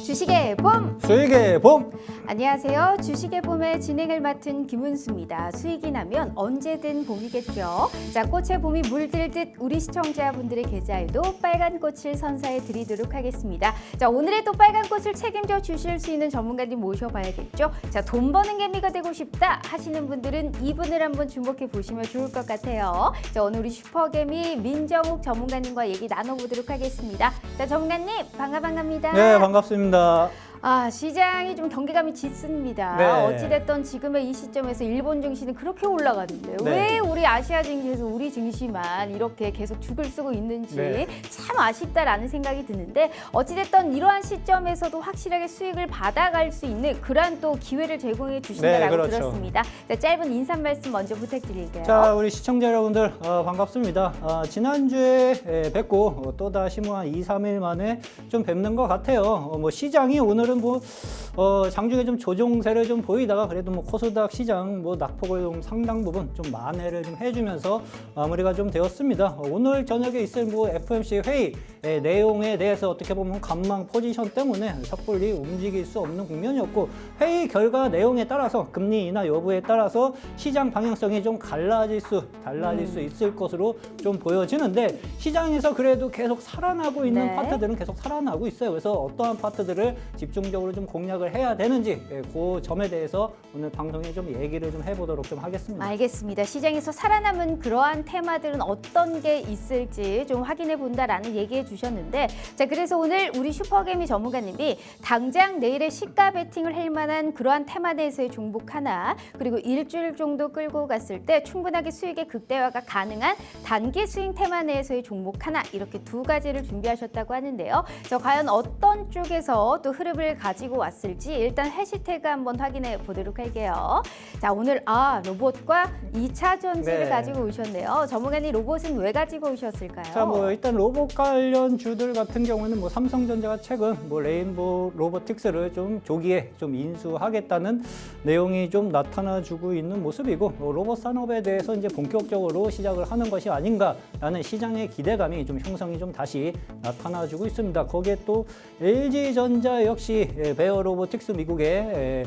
주식의 봄! 수익의 봄! 안녕하세요. 주식의 봄의 진행을 맡은 김은수입니다. 수익이 나면 언제든 봄이겠죠. 자, 꽃의 봄이 물들듯 우리 시청자분들의 계좌에도 빨간 꽃을 선사해 드리도록 하겠습니다. 자, 오늘의 또 빨간 꽃을 책임져 주실 수 있는 전문가님 모셔봐야겠죠. 자, 돈 버는 개미가 되고 싶다 하시는 분들은 이분을 한번 주목해 보시면 좋을 것 같아요. 자, 오늘 우리 슈퍼개미 민정욱 전문가님과 얘기 나눠보도록 하겠습니다. 자, 전문가님 반갑습니다. 네, 반갑습니다. 시장이 좀 경계감이 짙습니다. 네. 어찌됐든 지금의 이 시점에서 일본 증시는 그렇게 올라가는데 네. 왜 우리 아시아 증시에서 우리 증시만 이렇게 계속 죽을 쓰고 있는지 네. 참 아쉽다라는 생각이 드는데 어찌됐든 이러한 시점에서도 확실하게 수익을 받아갈 수 있는 그러한 또 기회를 제공해 주신다라고 네, 그렇죠. 들었습니다. 자, 짧은 인사 말씀 먼저 부탁드릴게요. 자, 우리 시청자 여러분들 반갑습니다. 지난주에 뵙고 또다시 한 2, 3일 만에 좀 뵙는 것 같아요. 시장이 오늘은 장중에 좀 조종세를 좀 보이다가 그래도 코스닥 시장 낙폭을 좀 상당 부분 좀 만회를 좀 해주면서 마무리가 좀 되었습니다. 오늘 저녁에 있을 FOMC 회의 내용에 대해서 어떻게 보면 관망 포지션 때문에 섣불리 움직일 수 없는 국면이었고 회의 결과 내용에 따라서 금리 인하 여부에 따라서 시장 방향성이 좀 달라질 수 있을 것으로 좀 보여지는데 시장에서 그래도 계속 살아나고 있는 네. 파트들은 계속 살아나고 있어요. 그래서 어떠한 파트들을 집중적으로 좀 공략을 해야 되는지 그 점에 대해서 오늘 방송에 좀 얘기를 좀 해보도록 좀 하겠습니다. 알겠습니다. 시장에서 살아남은 그러한 테마들은 어떤 게 있을지 좀 확인해 본다라는 얘기해 주셨는데 자, 그래서 오늘 우리 슈퍼개미 전문가님이 당장 내일의 시가 베팅을 할 만한 그러한 테마 내에서의 종목 하나 그리고 일주일 정도 끌고 갔을 때 충분하게 수익의 극대화가 가능한 단기 스윙 테마 내에서의 종목 하나 이렇게 두 가지를 준비하셨다고 하는데요. 자, 과연 어떤 쪽에서 또 흐름을 가지고 왔을지 일단 해시태그 한번 확인해 보도록 할게요. 자, 오늘 로봇과 2차 전지를 네. 가지고 오셨네요. 전문가님 로봇은 왜 가지고 오셨을까요? 자, 일단 로봇 관련 주들 같은 경우는 삼성전자가 최근 레인보우 로보틱스를 좀 조기에 좀 인수하겠다는 내용이 좀 나타나주고 있는 모습이고 로봇 산업에 대해서 이제 본격적으로 시작을 하는 것이 아닌가라는 시장의 기대감이 좀 형성이 좀 다시 나타나주고 있습니다. 거기에 또 LG전자 역시 베어 로보틱스 미국의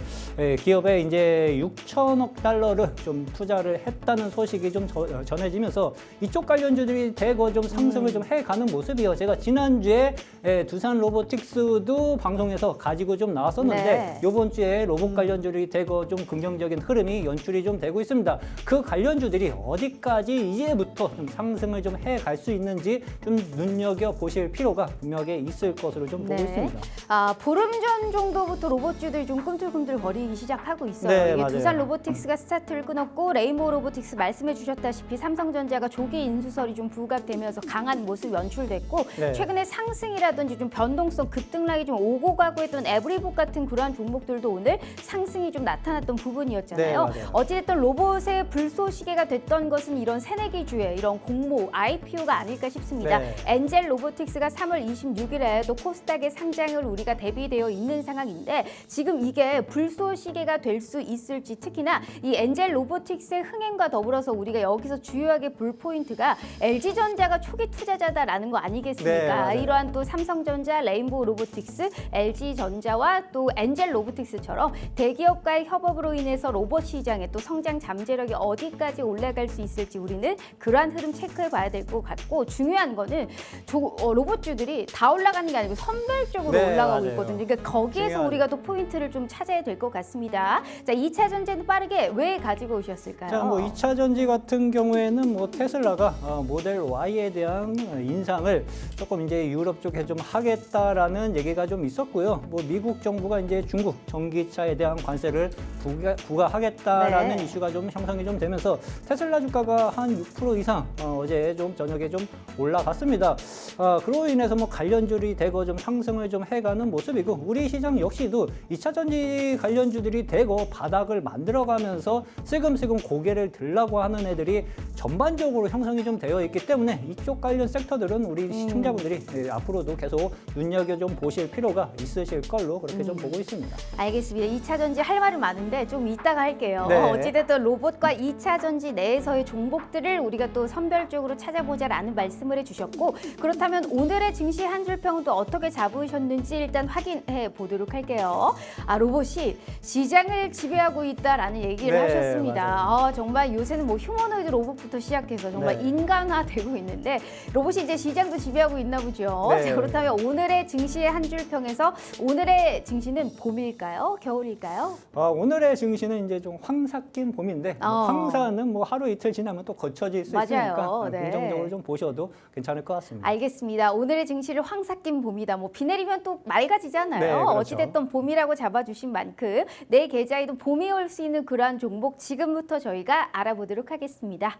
기업에 이제 6천억 달러를 좀 투자를 했다는 소식이 좀 전해지면서 이쪽 관련주들이 대거 좀 상승을 좀 해가는 모습이에요. 제가 지난주에 두산 로보틱스도 방송에서 가지고 좀 나왔었는데 네. 이번 주에 로봇 관련주들이 대거 좀 긍정적인 흐름이 연출이 좀 되고 있습니다. 그 관련주들이 어디까지 이제부터 좀 상승을 좀 해갈 수 있는지 좀 눈여겨 보실 필요가 분명히 있을 것으로 좀 보고 있습니다. 보름 전 정도부터 로봇주들이 좀 꿈틀꿈틀 거리기 시작하고 있어요. 네, 이게 맞아요. 두산 로보틱스가 스타트를 끊었고 레인보우 로보틱스 말씀해 주셨다시피 삼성전자가 조기 인수설이 좀 부각되면서 강한 모습 연출됐고 네. 최근에 상승이라든지 좀 변동성 급등락이 좀 오고 가고 했던 에브리봇 같은 그러한 종목들도 오늘 상승이 좀 나타났던 부분이었잖아요. 네, 맞아요. 어찌됐든 로봇의 불쏘시개가 됐던 것은 이런 새내기주의 이런 공모 IPO가 아닐까 싶습니다. 네. 엔젤 로보틱스가 3월 26일에 또 코스닥에 상장을 우리가 대비되어 있는 상황인데 지금 이게 불쏘시개가 될 수 있을지 특히나 이 엔젤 로보틱스의 흥행과 더불어서 우리가 여기서 주요하게 볼 포인트가 LG전자가 초기 투자자다라는 거 아니겠습니까? 네, 맞아요. 이러한 또 삼성전자, 레인보우 로보틱스, LG전자와 또 엔젤 로보틱스처럼 대기업과의 협업으로 인해서 로봇 시장의 또 성장 잠재력이 어디까지 올라갈 수 있을지 우리는 그러한 흐름 체크해 봐야 될 것 같고 중요한 거는 로봇주들이 다 올라가는 게 아니고 선별적으로 네, 올라가고 맞아요. 있거든요. 그러니까 거기에서 중요하죠. 우리가 또 포인트를 좀 찾아야 될 것 같습니다. 자, 2차 전지는 빠르게 왜 가지고 오셨을까요? 자, 2차 전지 같은 경우에는 테슬라가 모델 Y에 대한 인상을 조금 이제 유럽 쪽에 좀 하겠다라는 얘기가 좀 있었고요. 미국 정부가 이제 중국 전기차에 대한 관세를 부과하겠다라는 네. 이슈가 좀 형성이 좀 되면서 테슬라 주가가 한 6% 이상 어제 좀 저녁에 좀 올라갔습니다. 그로 인해서 관련주들이 대거 좀 상승을 좀 해가는 모습이고 우리 시장 역시도 2차 전지 관련주들이 대거 바닥을 만들어가면서 슬금슬금 고개를 들라고 하는 애들이 전반적으로 형성이 좀 되어 있기 때문에 이쪽 관련 섹터들은 우리 시청자분들이 앞으로도 계속 눈여겨 좀 보실 필요가 있으실 걸로 그렇게 좀 보고 있습니다. 알겠습니다. 2차 전지 할 말은 많은데 좀 이따가 할게요. 네. 어찌됐든 로봇과 2차 전지 내에서의 종목들을 우리가 또 선별적으로 찾아보자라는 말씀을 해주셨고, 그렇다면 오늘의 증시 한 줄 평은 또 어떻게 잡으셨는지 일단 확인해 보도록 할게요. 로봇이 시장을 지배하고 있다라는 얘기를 네, 하셨습니다. 정말 요새는 뭐 휴머노이드 로봇부터 시작해서 정말 네. 인간화되고 있는데 로봇이 이제 시장도 지배하고 있나 보죠. 네. 자, 그렇다면 오늘의 증시의 한 줄 평에서 오늘의 증시는 봄일까요? 겨울일까요? 오늘의 증시는 이제 좀 황사 낀 봄인데 황사는 뭐 하루 이틀 지나면 또 거쳐질 수 맞아요. 있으니까 네. 긍정적으로 좀 보셔도 괜찮을 것 같습니다. 알겠습니다. 오늘의 증시를 황사 낀 봄이다. 뭐 비 내리면 또 맑아지잖아요. 네, 그렇죠. 어찌됐든 봄이라고 잡아주신 만큼 내 계좌에도 봄이 올 수 있는 그러한 종목 지금부터 저희가 알아보도록 하겠습니다.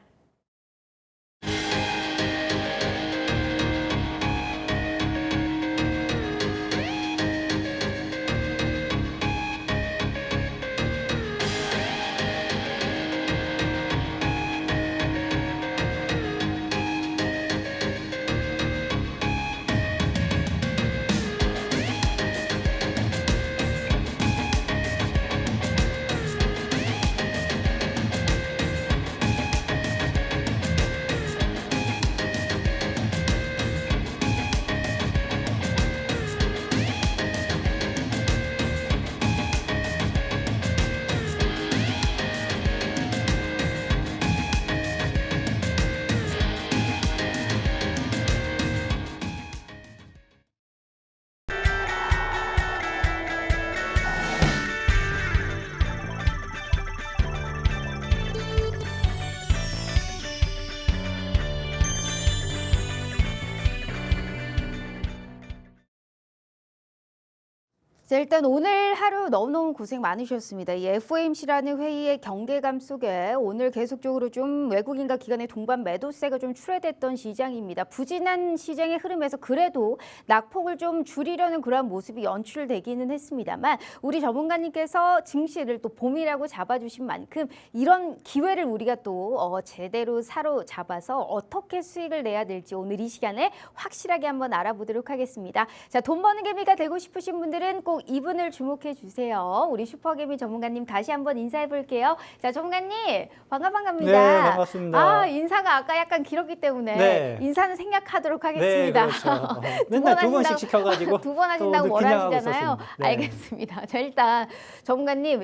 자, 일단 오늘 하루 너무너무 고생 많으셨습니다. 이 FOMC라는 회의의 경계감 속에 오늘 계속적으로 좀 외국인과 기관의 동반 매도세가 좀 출회됐던 시장입니다. 부진한 시장의 흐름에서 그래도 낙폭을 좀 줄이려는 그러한 모습이 연출되기는 했습니다만 우리 전문가님께서 증시를 또 봄이라고 잡아주신 만큼 이런 기회를 우리가 또 제대로 사로잡아서 어떻게 수익을 내야 될지 오늘 이 시간에 확실하게 한번 알아보도록 하겠습니다. 자, 돈 버는 개미가 되고 싶으신 분들은 꼭 이분을 주목해 주세요. 우리 슈퍼개미 전문가님 다시 한번 인사해 볼게요. 자, 전문가님 반갑습니다. 네, 반갑습니다. 인사가 아까 약간 길었기 때문에 네. 인사는 생략하도록 하겠습니다. 네, 그렇죠. 맨날 두 번씩 시켜가지고 두 번 하신다고 또 뭐라 그냥 하고 하시잖아요. 있었습니다. 네. 알겠습니다. 자, 일단 전문가님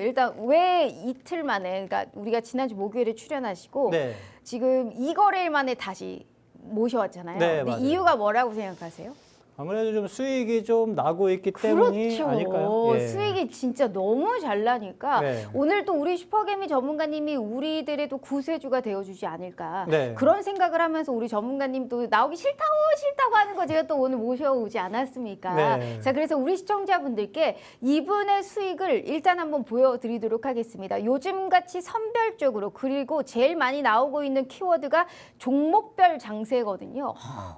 왜 이틀 만에, 그러니까 우리가 지난주 목요일에 출연하시고 네. 지금 2거래일 만에 다시 모셔왔잖아요. 네, 근데 맞아요. 이유가 뭐라고 생각하세요? 아무래도 좀 수익이 좀 나고 있기 때문이 그렇죠. 아닐까요? 예. 수익이 진짜 너무 잘 나니까 네. 오늘 또 우리 슈퍼개미 전문가님이 우리들의 또 구세주가 되어주지 않을까 네. 그런 생각을 하면서 우리 전문가님도 나오기 싫다고 하는 거 제가 또 오늘 모셔오지 않았습니까? 네. 자, 그래서 우리 시청자분들께 이분의 수익을 일단 한번 보여드리도록 하겠습니다. 요즘같이 선별적으로 그리고 제일 많이 나오고 있는 키워드가 종목별 장세거든요.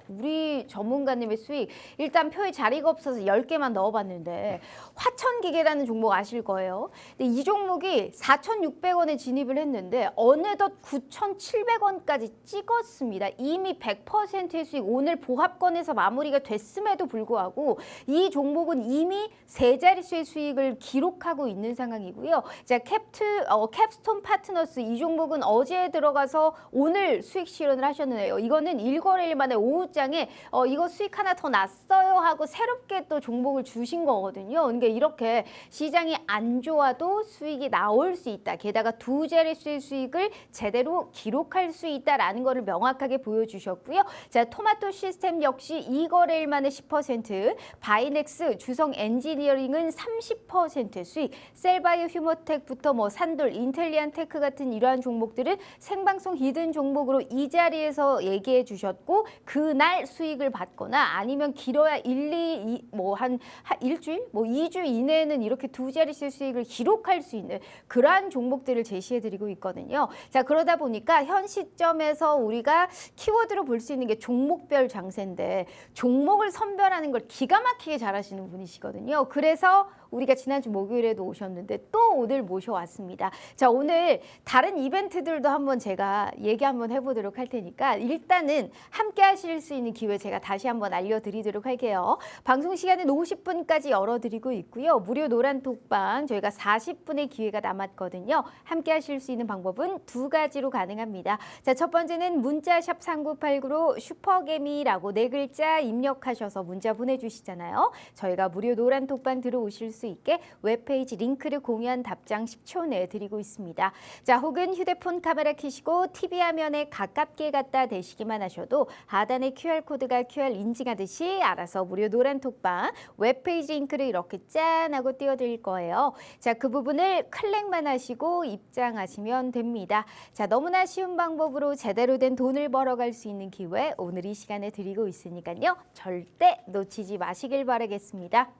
우리 전문가님의 수익 일단 표에 자리가 없어서 10개만 넣어봤는데 화천기계라는 종목 아실 거예요. 근데 이 종목이 4,600원에 진입을 했는데 어느덧 9,700원까지 찍었습니다. 이미 100%의 수익 오늘 보합권에서 마무리가 됐음에도 불구하고 이 종목은 이미 세 자릿수의 수익을 기록하고 있는 상황이고요. 자, 캡스톤 파트너스 이 종목은 어제 들어가서 오늘 수익 실현을 하셨는데요. 이거는 1거래일 만에 오후장에 이거 수익 하나 더 났어요 하고 새롭게 또 종목을 주신 거거든요. 그러니까 이렇게 시장이 안 좋아도 수익이 나올 수 있다. 게다가 두 자릿수의 수익을 제대로 기록할 수 있다라는 거를 명확하게 보여주셨고요. 자, 토마토 시스템 역시 2거래일 만에 10%, 바이넥스, 주성 엔지니어링은 30% 수익, 셀바이오 휴머텍부터 뭐 산돌, 인텔리안 테크 같은 이러한 종목들은 생방송 히든 종목으로 이 자리에서 얘기해 주셨고 그날 수익을 받거나 아니면 길어야 한 일주일, 뭐 2주 이내에는 이렇게 두 자릿수 수익을 기록할 수 있는 그러한 종목들을 제시해드리고 있거든요. 자, 그러다 보니까 현 시점에서 우리가 키워드로 볼 수 있는 게 종목별 장세인데 종목을 선별하는 걸 기가 막히게 잘하시는 분이시거든요. 그래서 우리가 지난주 목요일에도 오셨는데 또 오늘 모셔왔습니다. 자, 오늘 다른 이벤트들도 한번 제가 얘기 한번 해보도록 할 테니까 일단은 함께 하실 수 있는 기회 제가 다시 한번 알려드리도록 할게요. 방송 시간은 50분까지 열어드리고 있고요. 무료 노란톡방 저희가 40분의 기회가 남았거든요. 함께 하실 수 있는 방법은 두 가지로 가능합니다. 자, 첫 번째는 문자샵 3989로 슈퍼개미라고 네 글자 입력하셔서 문자 보내주시잖아요. 저희가 무료 노란톡방 들어오실 수 있게 웹페이지 링크를 공유한 답장 10초 내에 드리고 있습니다. 자, 혹은 휴대폰 카메라 켜시고 TV 화면에 가깝게 갖다 대시기만 하셔도 하단에 QR코드가 QR 인증하듯이 알아서 무료 노란톡방 웹페이지 링크를 이렇게 짠 하고 띄워드릴 거예요. 자, 그 부분을 클릭만 하시고 입장하시면 됩니다. 자, 너무나 쉬운 방법으로 제대로 된 돈을 벌어갈 수 있는 기회 오늘 이 시간에 드리고 있으니까요. 절대 놓치지 마시길 바라겠습니다.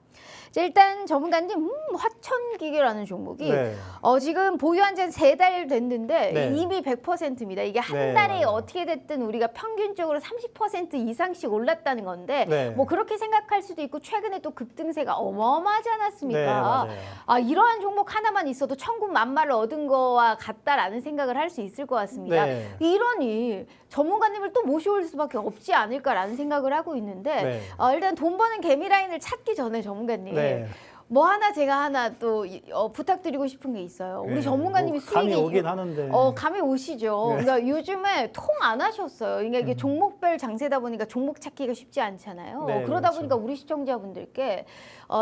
자, 일단 전문가님 화천기계라는 종목이 네. 지금 보유한 지는 3달 됐는데 네. 이미 100%입니다. 이게 한 네, 달에 맞아요. 어떻게 됐든 우리가 평균적으로 30% 이상씩 올랐다는 건데 네. 뭐 그렇게 생각할 수도 있고 최근에 또 급등세가 어마어마하지 않았습니까? 네, 맞아요. 아, 이러한 종목 하나만 있어도 천군만마를 얻은 거와 같다라는 생각을 할 수 있을 것 같습니다. 네. 이러니 전문가님을 또 모셔올 수밖에 없지 않을까라는 생각을 하고 있는데 네. 일단 돈 버는 개미 라인을 찾기 전에 전문가님 네. 뭐 하나 제가 하나 또 부탁드리고 싶은 게 있어요. 우리 네, 전문가님이 뭐 감이 수익이 오긴 하는데. 감이 오시죠. 네. 그러니까 요즘에 통 안 하셨어요. 그러니까 이게 종목별 장세다 보니까 종목 찾기가 쉽지 않잖아요. 네, 그러다 그렇죠. 보니까 우리 시청자분들께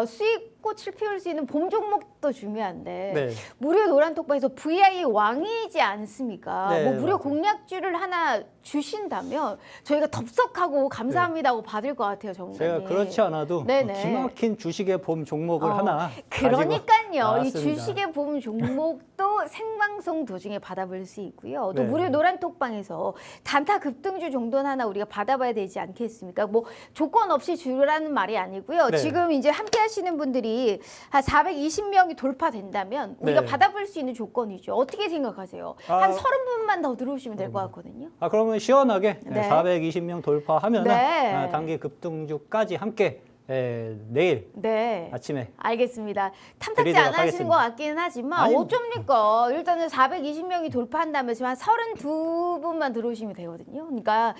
수익꽃을 피울 수 있는 봄 종목도 중요한데 네. 무료 노란톡방에서 VI 왕이지 않습니까? 네, 뭐 무료 맞아요. 공략주를 하나 주신다면 저희가 덥석하고 감사합니다 하고 받을 것 같아요, 전문가님. 제가 그렇지 않아도 네네. 기막힌 주식의 봄 종목을 하나 그러니까요. 이 나왔습니다. 주식의 봄 종목도 생방송 도중에 받아볼 수 있고요. 또 네. 무료 노란톡방에서 단타 급등주 정도는 하나 우리가 받아봐야 되지 않겠습니까? 뭐 조건 없이 주라는 말이 아니고요. 네. 지금 이제 함께 하시는 분들이 한 420명이 돌파된다면 우리가 네. 받아볼 수 있는 조건이죠. 어떻게 생각하세요? 한 30분만 더 들어오시면 될 것 같거든요. 그러면 시원하게 네. 420명 돌파하면 네. 단기 급등주까지 함께 내일 네. 아침에 알겠습니다. 탐탁지 드리도록 안 하시는 하겠습니다. 것 같기는 하지만 아니, 어쩝니까? 일단은 420명이 돌파한다면 지금 한 32분만 들어오시면 되거든요. 그러니까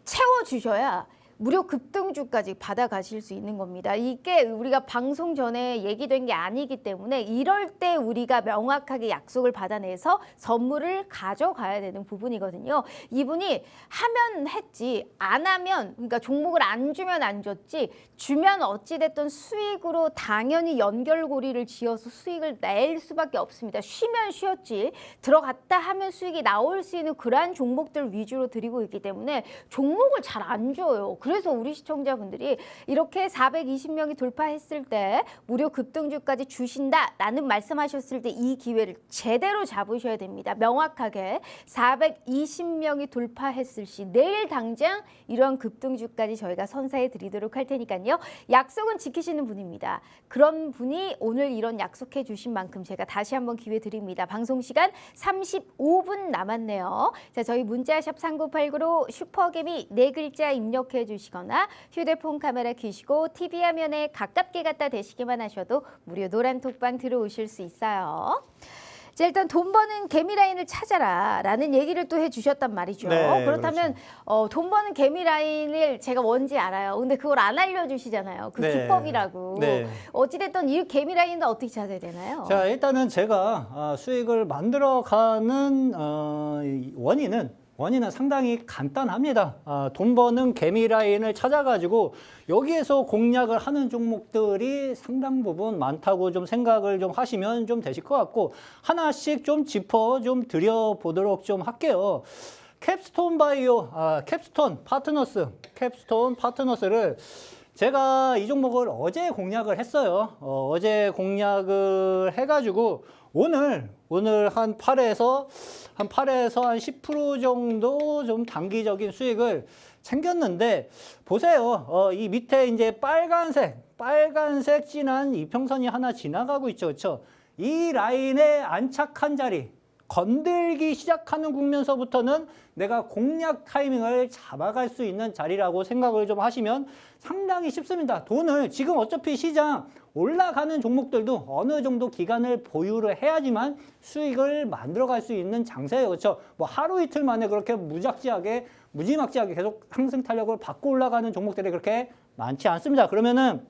채워주셔야 무료 급등주까지 받아가실 수 있는 겁니다. 이게 우리가 방송 전에 얘기된 게 아니기 때문에 이럴 때 우리가 명확하게 약속을 받아내서 선물을 가져가야 되는 부분이거든요. 이분이 하면 했지 안 하면 그러니까 종목을 안 주면 안 줬지 주면 어찌됐든 수익으로 당연히 연결고리를 지어서 수익을 낼 수밖에 없습니다. 쉬면 쉬었지 들어갔다 하면 수익이 나올 수 있는 그러한 종목들 위주로 드리고 있기 때문에 종목을 잘 안 줘요. 그래서 우리 시청자분들이 이렇게 420명이 돌파했을 때 무료 급등주까지 주신다라는 말씀하셨을 때 이 기회를 제대로 잡으셔야 됩니다. 명확하게 420명이 돌파했을 시 내일 당장 이런 급등주까지 저희가 선사해 드리도록 할 테니까요. 약속은 지키시는 분입니다. 그런 분이 오늘 이런 약속해 주신 만큼 제가 다시 한번 기회 드립니다. 방송 시간 35분 남았네요. 자, 저희 문자샵 3989로 슈퍼개미 네 글자 입력해 주시거나 휴대폰 카메라 켜시고 TV 화면에 가깝게 갖다 대시기만 하셔도 무료 노란톡방 들어오실 수 있어요. 자, 일단 돈 버는 개미 라인을 찾아라 라는 얘기를 또 해주셨단 말이죠. 네, 그렇다면 돈 버는 개미 라인을 제가 뭔지 알아요. 근데 그걸 안 알려주시잖아요. 그 네. 기법이라고. 네. 어찌됐든 이 개미 라인은 어떻게 찾아야 되나요? 자, 일단은 제가 수익을 만들어가는 원인은 상당히 간단합니다. 돈 버는 개미 라인을 찾아가지고 여기에서 공략을 하는 종목들이 상당 부분 많다고 좀 생각을 좀 하시면 좀 되실 것 같고 하나씩 좀 짚어 좀 드려보도록 좀 할게요. 캡스톤 바이오, 캡스톤 파트너스를 제가 이 종목을 어제 공략을 했어요. 어제 공략을 해가지고 오늘 한 8에서 한 10% 정도 좀 단기적인 수익을 챙겼는데 보세요. 이 밑에 이제 빨간색 진한 이평선이 하나 지나가고 있죠. 그렇죠? 이 라인에 안착한 자리, 건들기 시작하는 국면서부터는 내가 공략 타이밍을 잡아갈 수 있는 자리라고 생각을 좀 하시면 상당히 쉽습니다. 돈을 지금 어차피 시장 올라가는 종목들도 어느 정도 기간을 보유를 해야지만 수익을 만들어갈 수 있는 장세예요. 그렇죠? 뭐 하루 이틀 만에 그렇게 무지막지하게 계속 상승 탄력을 받고 올라가는 종목들이 그렇게 많지 않습니다. 그러면은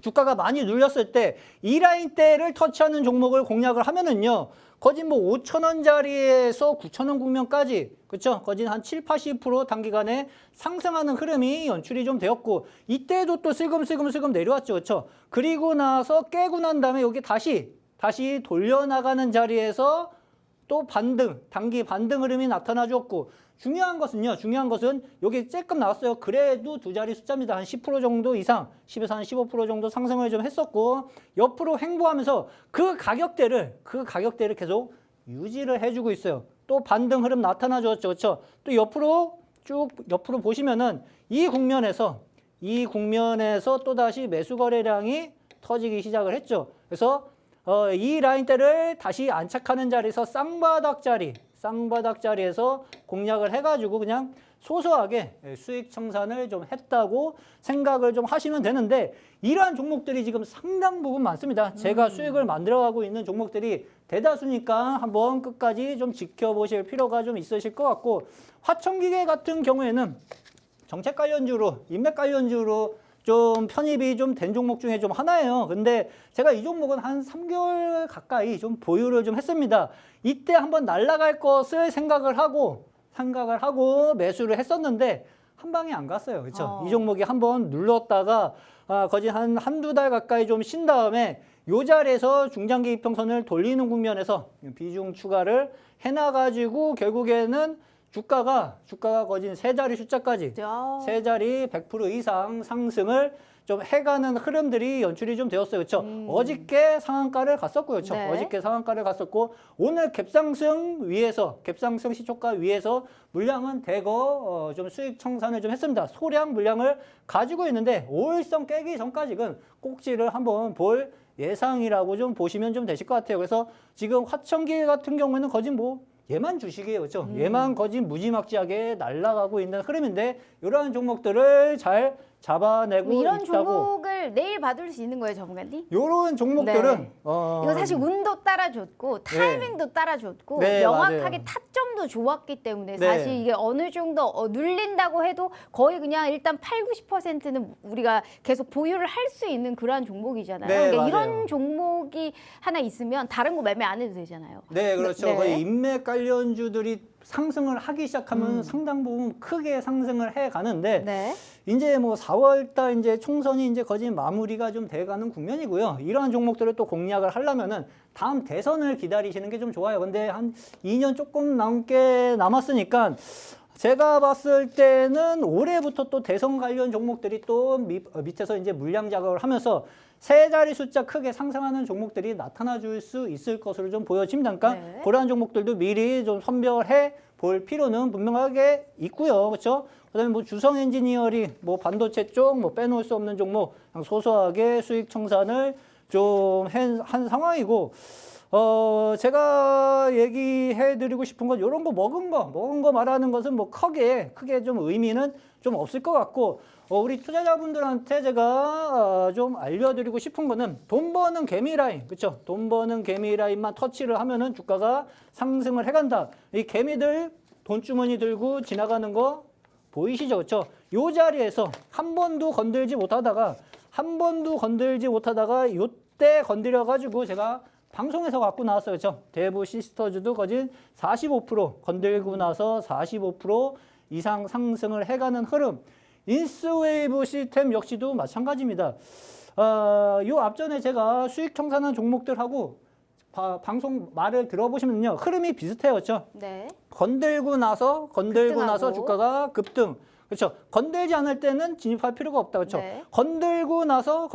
주가가 많이 눌렸을 때 이 라인대를 터치하는 종목을 공략을 하면은요. 거진 뭐 5,000원짜리에서 9,000원 국면까지 그렇죠? 거진 한 7, 80% 단기간에 상승하는 흐름이 연출이 좀 되었고 이때도 또 슬금슬금 내려왔죠. 그렇죠? 그리고 나서 깨고 난 다음에 여기 다시 돌려나가는 자리에서 또 단기 반등 흐름이 나타나 줬고 중요한 것은 여기 쬐끔 나왔어요. 그래도 두 자리 숫자입니다. 한 10% 정도 이상, 10에서 한 15% 정도 상승을 좀 했었고 옆으로 횡보하면서 그 가격대를 계속 유지를 해주고 있어요. 또 반등 흐름 나타나 줬죠. 그렇죠? 또 옆으로 보시면은 이 국면에서 또다시 매수 거래량이 터지기 시작을 했죠. 그래서 이 라인대를 다시 안착하는 자리에서 쌍바닥 자리에서 공략을 해가지고 그냥 소소하게 수익 청산을 좀 했다고 생각을 좀 하시면 되는데 이러한 종목들이 지금 상당 부분 많습니다. 제가 수익을 만들어가고 있는 종목들이 대다수니까 한번 끝까지 좀 지켜보실 필요가 좀 있으실 것 같고 화천기계 같은 경우에는 정책 관련주로 인맥 관련주로 좀 편입이 좀 된 종목 중에 좀 하나예요. 근데 제가 이 종목은 한 3개월 가까이 좀 보유를 좀 했습니다. 이때 한번 날아갈 것을 생각을 하고 매수를 했었는데 한 방에 안 갔어요. 그렇죠? 이 종목이 한번 눌렀다가 거진 한두 달 가까이 좀 쉰 다음에 요 자리에서 중장기 이평선을 돌리는 국면에서 비중 추가를 해놔가지고 결국에는 주가가 거진 세 자리 숫자까지 세 자리 100% 이상 상승을 좀 해가는 흐름들이 연출이 좀 되었어요. 그렇죠? 어저께 상한가를 갔었고요. 그렇죠? 네. 어저께 상한가를 갔었고 오늘 갭상승 시초가 위에서 물량은 대거 좀 수익 청산을 좀 했습니다. 소량 물량을 가지고 있는데 5일선 깨기 전까지는 꼭지를 한번 볼 예상이라고 좀 보시면 좀 되실 것 같아요. 그래서 지금 화천기 같은 경우에는 거진 얘만 주식이에요. 그렇죠? 얘만 거진 무지막지하게 날아가고 있는 흐름인데 이러한 종목들을 잘 잡아내고 이런 있다고. 종목을 내일 받을 수 있는 거예요, 전문가님? 이런 종목들은 네. 이거 사실 운도 따라줬고 타이밍도 따라줬고 네, 명확하게 맞아요. 타점도 좋았기 때문에 네. 사실 이게 어느 정도 눌린다고 해도 거의 그냥 일단 8, 90%는 우리가 계속 보유를 할 수 있는 그러한 종목이잖아요. 네, 그러니까 맞아요. 이런 종목이 하나 있으면 다른 거 매매 안 해도 되잖아요. 네, 그렇죠. 네. 거의 인맥 관련주들이 상승을 하기 시작하면 상당 부분 크게 상승을 해 가는데 네. 이제 뭐 4월달 이제 총선이 이제 거의 마무리가 좀 돼가는 국면이고요. 이러한 종목들을 또 공략을 하려면은 다음 대선을 기다리시는 게 좀 좋아요. 근데 한 2년 조금 넘게 남았으니까 제가 봤을 때는 올해부터 또 대선 관련 종목들이 또 밑에서 이제 물량 작업을 하면서 세 자리 숫자 크게 상승하는 종목들이 나타나 줄 수 있을 것으로 좀 보여집니다. 그러니까 네. 그러한 종목들도 미리 좀 선별해 볼 필요는 분명하게 있고요. 그렇죠? 그다음에 뭐 주성 엔지니어링, 뭐 반도체 쪽, 뭐 빼놓을 수 없는 종목, 그냥 소소하게 수익 청산을 좀 한 상황이고, 제가 얘기해드리고 싶은 건 이런 거 먹은 거 말하는 것은 뭐 크게 좀 의미는 좀 없을 것 같고, 우리 투자자분들한테 제가 좀 알려드리고 싶은 거는 돈 버는 개미 라인, 그렇죠? 돈 버는 개미 라인만 터치를 하면은 주가가 상승을 해간다. 이 개미들 돈주머니 들고 지나가는 거 보이시죠? 그렇죠? 요 자리에서 한 번도 건들지 못하다가 요때 건드려가지고 제가 방송에서 갖고 나왔어요. 그렇죠? 대부 시스터즈도 거진 45% 건들고 나서 45% 이상 상승을 해가는 흐름. 인스웨이브 시스템 역시도 마찬가지입니다. 요 앞전에 제가 수익 청산한 종목들하고 방송 말을 들어보시면요. 흐름이 비슷해요. 그렇죠? 네. 건들고 나서 급등하고. 주가가 급등. 그렇죠. 건들지 않을 때는 진입할 필요가 없다. 그렇죠. 네. 건들고 나서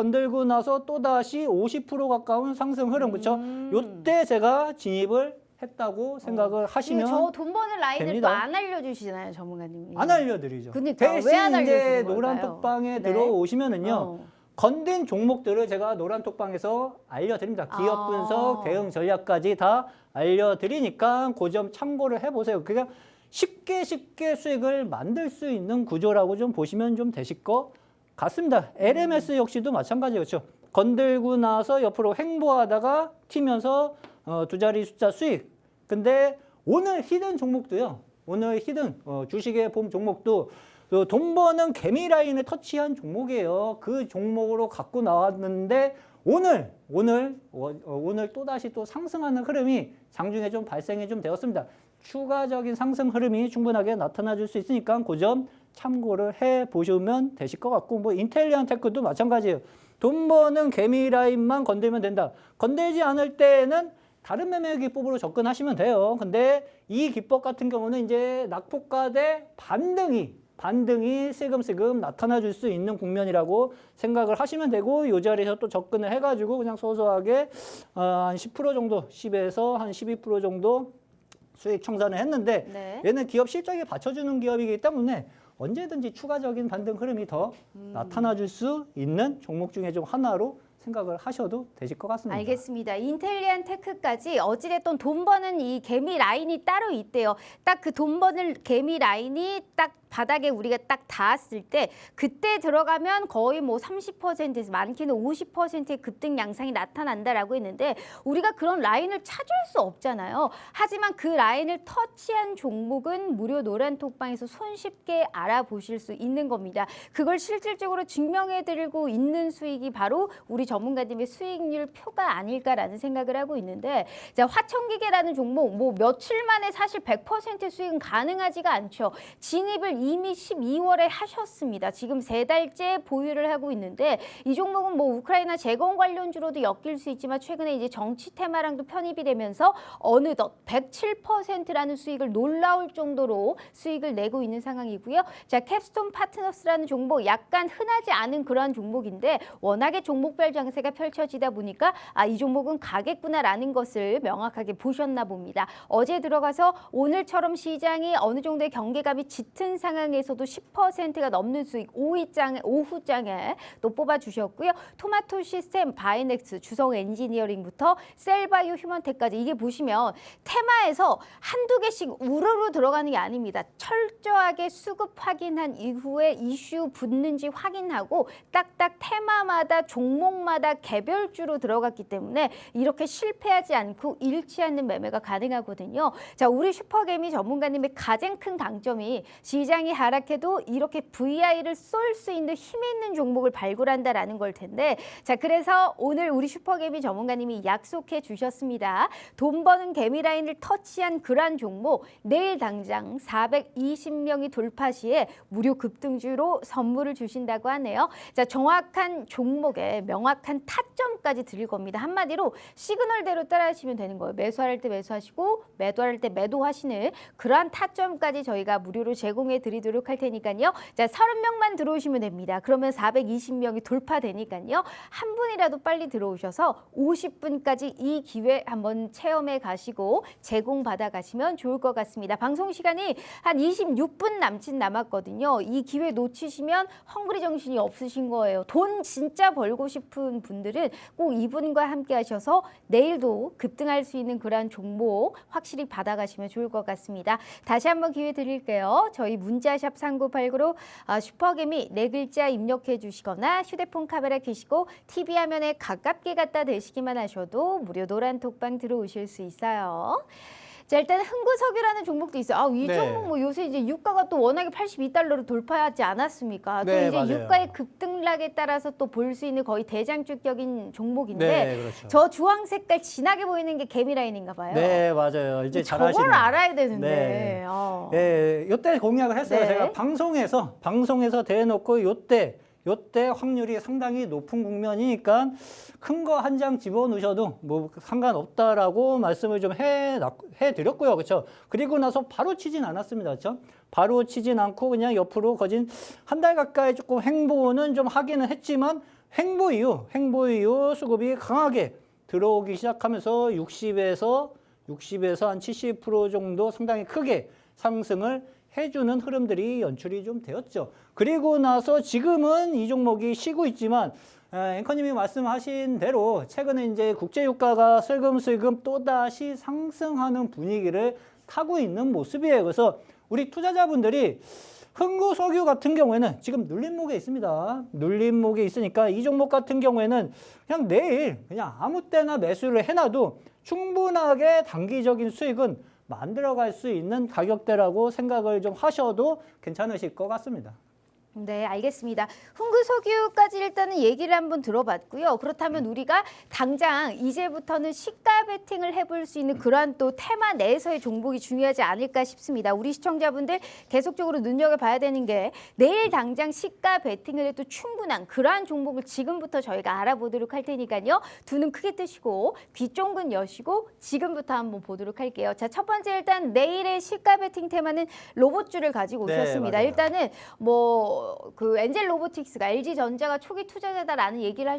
또다시 50% 가까운 상승 흐름. 그렇죠. 요때 제가 진입을 했다고 생각을 이거 하시면 저 돈 버는 라인을 또 됩니다. 안 알려주시나요, 전문가님이? 안 알려드리죠. 그러니까 대신 왜 안 이제 알려주는 노란 걸까요? 톡방에 네. 들어오시면은요. 어. 건든 종목들을 제가 노란 톡방에서 알려드립니다. 기업 아. 분석, 대응 전략까지 다 알려드리니까 그 점 참고를 해보세요. 그냥 쉽게 수익을 만들 수 있는 구조라고 좀 보시면 좀 되실 것 같습니다. LMS 역시도 마찬가지예요. 그렇죠? 건들고 나서 옆으로 횡보하다가 튀면서 두 자리 숫자 수익. 근데 오늘 히든 종목도요. 오늘 히든 주식의 봄 종목도 돈 버는 개미 라인을 터치한 종목이에요. 그 종목으로 갖고 나왔는데 오늘 또다시 또 상승하는 흐름이 장중에 좀 발생이 좀 되었습니다. 추가적인 상승 흐름이 충분하게 나타나 줄 수 있으니까 그 점 참고를 해 보시면 되실 것 같고, 뭐 인텔리안 테크도 마찬가지예요. 돈 버는 개미 라인만 건들면 된다. 건들지 않을 때는 다른 매매 기법으로 접근하시면 돼요. 근데 이 기법 같은 경우는 이제 낙폭과대 반등이 슬금슬금 나타나 줄 수 있는 국면이라고 생각을 하시면 되고, 이 자리에서 또 접근을 해가지고 그냥 소소하게 한 10% 정도, 10에서 한 12% 정도 수익 청산을 했는데, 네. 얘는 기업 실적에 받쳐주는 기업이기 때문에 언제든지 추가적인 반등 흐름이 더 나타나 줄 수 있는 종목 중에 좀 하나로 생각을 하셔도 되실 것 같습니다. 알겠습니다. 인텔리안 테크까지 어찌됐든 돈 버는 이 개미 라인이 따로 있대요. 딱 그 돈 버는 개미 라인이 딱 바닥에 우리가 딱 닿았을 때 그때 들어가면 거의 뭐 30%에서 많게는 50%의 급등 양상이 나타난다라고 했는데 우리가 그런 라인을 찾을 수 없잖아요. 하지만 그 라인을 터치한 종목은 무료 노란 톡방에서 손쉽게 알아보실 수 있는 겁니다. 그걸 실질적으로 증명해드리고 있는 수익이 바로 우리 전문가님의 수익률 표가 아닐까라는 생각을 하고 있는데, 자, 화천기계라는 종목 뭐 며칠 만에 사실 100% 수익은 가능하지가 않죠. 진입을 이미 12월에 하셨습니다. 지금 3달째 보유를 하고 있는데 이 종목은 뭐 우크라이나 재건 관련주로도 엮일 수 있지만 최근에 이제 정치 테마랑도 편입이 되면서 어느덧 107%라는 수익을 놀라울 정도로 수익을 내고 있는 상황이고요. 자, 캡스톤 파트너스라는 종목 약간 흔하지 않은 그러한 종목인데 워낙에 종목별 장세가 펼쳐지다 보니까 이 종목은 가겠구나라는 것을 명확하게 보셨나 봅니다. 어제 들어가서 오늘처럼 시장이 어느 정도의 경계감이 짙은 상황에서도 10%가 넘는 수익 오후장에 또 뽑아주셨고요. 토마토 시스템, 바이넥스, 주성 엔지니어링부터 셀바이오 휴먼텍까지 이게 보시면 테마에서 한두 개씩 우르르 들어가는 게 아닙니다. 철저하게 수급 확인한 이후에 이슈 붙는지 확인하고 딱딱 테마마다 종목마다 개별주로 들어갔기 때문에 이렇게 실패하지 않고 잃지 않는 매매가 가능하거든요. 자, 우리 슈퍼개미 전문가님의 가장 큰 강점이 시장이 하락해도 이렇게 VI를 쏠 수 있는 힘 있는 종목을 발굴한다라는 걸 텐데, 자, 그래서 오늘 우리 슈퍼개미 전문가님이 약속해 주셨습니다. 돈 버는 개미 라인을 터치한 그러한 종목 내일 당장 420명이 돌파 시에 무료 급등주로 선물을 주신다고 하네요. 자, 정확한 종목에 명확한 타점까지 드릴 겁니다. 한마디로 시그널대로 따라하시면 되는 거예요. 매수할 때 매수하시고 매도할 때 매도하시는 그러한 타점까지 저희가 무료로 제공해 드리도록 할 테니까요. 자, 30명만 들어오시면 됩니다. 그러면 420명이 돌파되니까요. 한 분이라도 빨리 들어오셔서 50분까지 이 기회 한번 체험해 가시고 제공받아 가시면 좋을 것 같습니다. 방송 시간이 한 26분 남았거든요. 이 기회 놓치시면 헝그리 정신이 없으신 거예요. 돈 진짜 벌고 싶은 분들은 꼭 이분과 함께 하셔서 내일도 급등할 수 있는 그러한 종목 확실히 받아가시면 좋을 것 같습니다. 다시 한번 기회 드릴게요. 저희 문자샵 3989로 슈퍼개미 4글자 입력해 주시거나 휴대폰 카메라 켜시고 TV 화면에 가깝게 갖다 대시기만 하셔도 무료 노란 톡방 들어오실 수 있어요. 자, 일단 흥구석유라는 종목도 있어요. 이 네. 종목 뭐 요새 이제 유가가 또 워낙에 82달러로 돌파하지 않았습니까? 또 네, 이제 맞아요. 유가의 급등락에 따라서 또 볼 수 있는 거의 대장주격인 종목인데 네, 그렇죠. 저 주황 색깔 진하게 보이는 게 개미라인인가 봐요. 네, 맞아요. 이제 잘 저걸 아시네요. 알아야 되는데. 네. 어. 네, 요때 공약을 했어요. 네. 제가 방송에서 대놓고 요때 확률이 상당히 높은 국면이니까 큰 거 한 장 집어넣으셔도 뭐 상관없다라고 말씀을 좀 해드렸고요. 그렇죠? 그리고 나서 바로 치진 않았습니다. 그렇죠? 바로 치진 않고 그냥 옆으로 거진 한 달 가까이 조금 횡보는 좀 하기는 했지만 횡보 이후 수급이 강하게 들어오기 시작하면서 60에서 60에서 한 70% 정도 상당히 크게 상승을 해주는 흐름들이 연출이 좀 되었죠. 그리고 나서 지금은 이 종목이 쉬고 있지만 앵커님이 말씀하신 대로 최근에 이제 국제유가가 슬금슬금 또다시 상승하는 분위기를 타고 있는 모습이에요. 그래서 우리 투자자분들이 흥구석유 같은 경우에는 지금 눌림목에 있습니다. 눌림목에 있으니까 이 종목 같은 경우에는 그냥 내일 그냥 아무 때나 매수를 해놔도 충분하게 단기적인 수익은 만들어갈 수 있는 가격대라고 생각을 좀 하셔도 괜찮으실 것 같습니다. 네, 알겠습니다. 흥구석유까지 일단은 얘기를 한번 들어봤고요. 그렇다면 우리가 당장 이제부터는 시가 베팅을 해볼 수 있는 그러한 또 테마 내에서의 종목이 중요하지 않을까 싶습니다. 우리 시청자분들 계속적으로 눈여겨봐야 되는 게 내일 당장 시가 베팅을 해도 충분한 그러한 종목을 지금부터 저희가 알아보도록 할 테니까요. 두 눈 크게 뜨시고 귀 쫑긋 여시고 지금부터 한번 보도록 할게요. 자, 첫 번째 일단 내일의 시가 베팅 테마는 로봇주를 가지고 네, 오셨습니다. 맞아요. 일단은 그 엔젤 로보틱스가 LG전자가 초기 투자자다라는 얘기를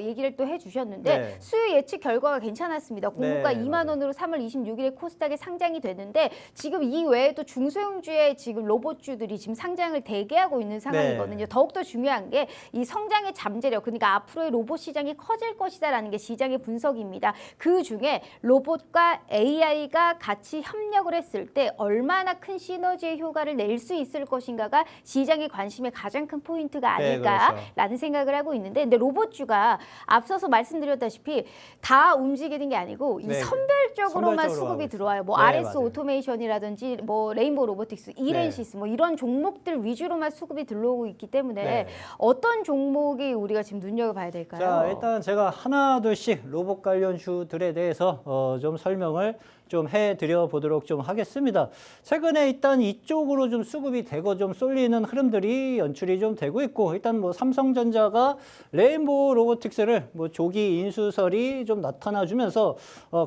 얘기를 또 해주셨는데 네. 수요 예측 결과가 괜찮았습니다. 공모가 네, 2만 맞아요. 원으로 3월 26일에 코스닥에 상장이 되는데 지금 이 외에도 중소형주의 지금 로봇주들이 지금 상장을 대기하고 있는 상황이거든요. 네. 더욱더 중요한 게 이 성장의 잠재력, 그러니까 앞으로의 로봇 시장이 커질 것이다라는 게 시장의 분석입니다. 그 중에 로봇과 AI가 같이 협력을 했을 때 얼마나 큰 시너지의 효과를 낼 수 있을 것인가가 시장의 관심의 가장 큰 포인트가 네, 아닐까라는 그렇죠. 생각을 하고 있는데, 근데 로봇주가 앞서서 말씀드렸다시피 다 움직이는 게 아니고 이 네. 선별적으로만 선별적으로 수급이 하고 들어와요. 뭐 네, RS 맞아요. 오토메이션이라든지 뭐 레인보우 로보틱스, 이렌시스 뭐 이런 종목들 위주로만 수급이 들어오고 있기 때문에 네. 어떤 종목이 우리가 지금 눈여겨봐야 될까요? 자, 일단 제가 하나 둘씩 로봇 관련 주들에 대해서 좀 설명을 좀 해드려 보도록 좀 하겠습니다. 최근에 일단 이쪽으로 좀 수급이 되고 좀 쏠리는 흐름들이 연출이 좀 되고 있고, 일단 뭐 삼성전자가 레인보우 로보틱스를 뭐 조기 인수설이 좀 나타나주면서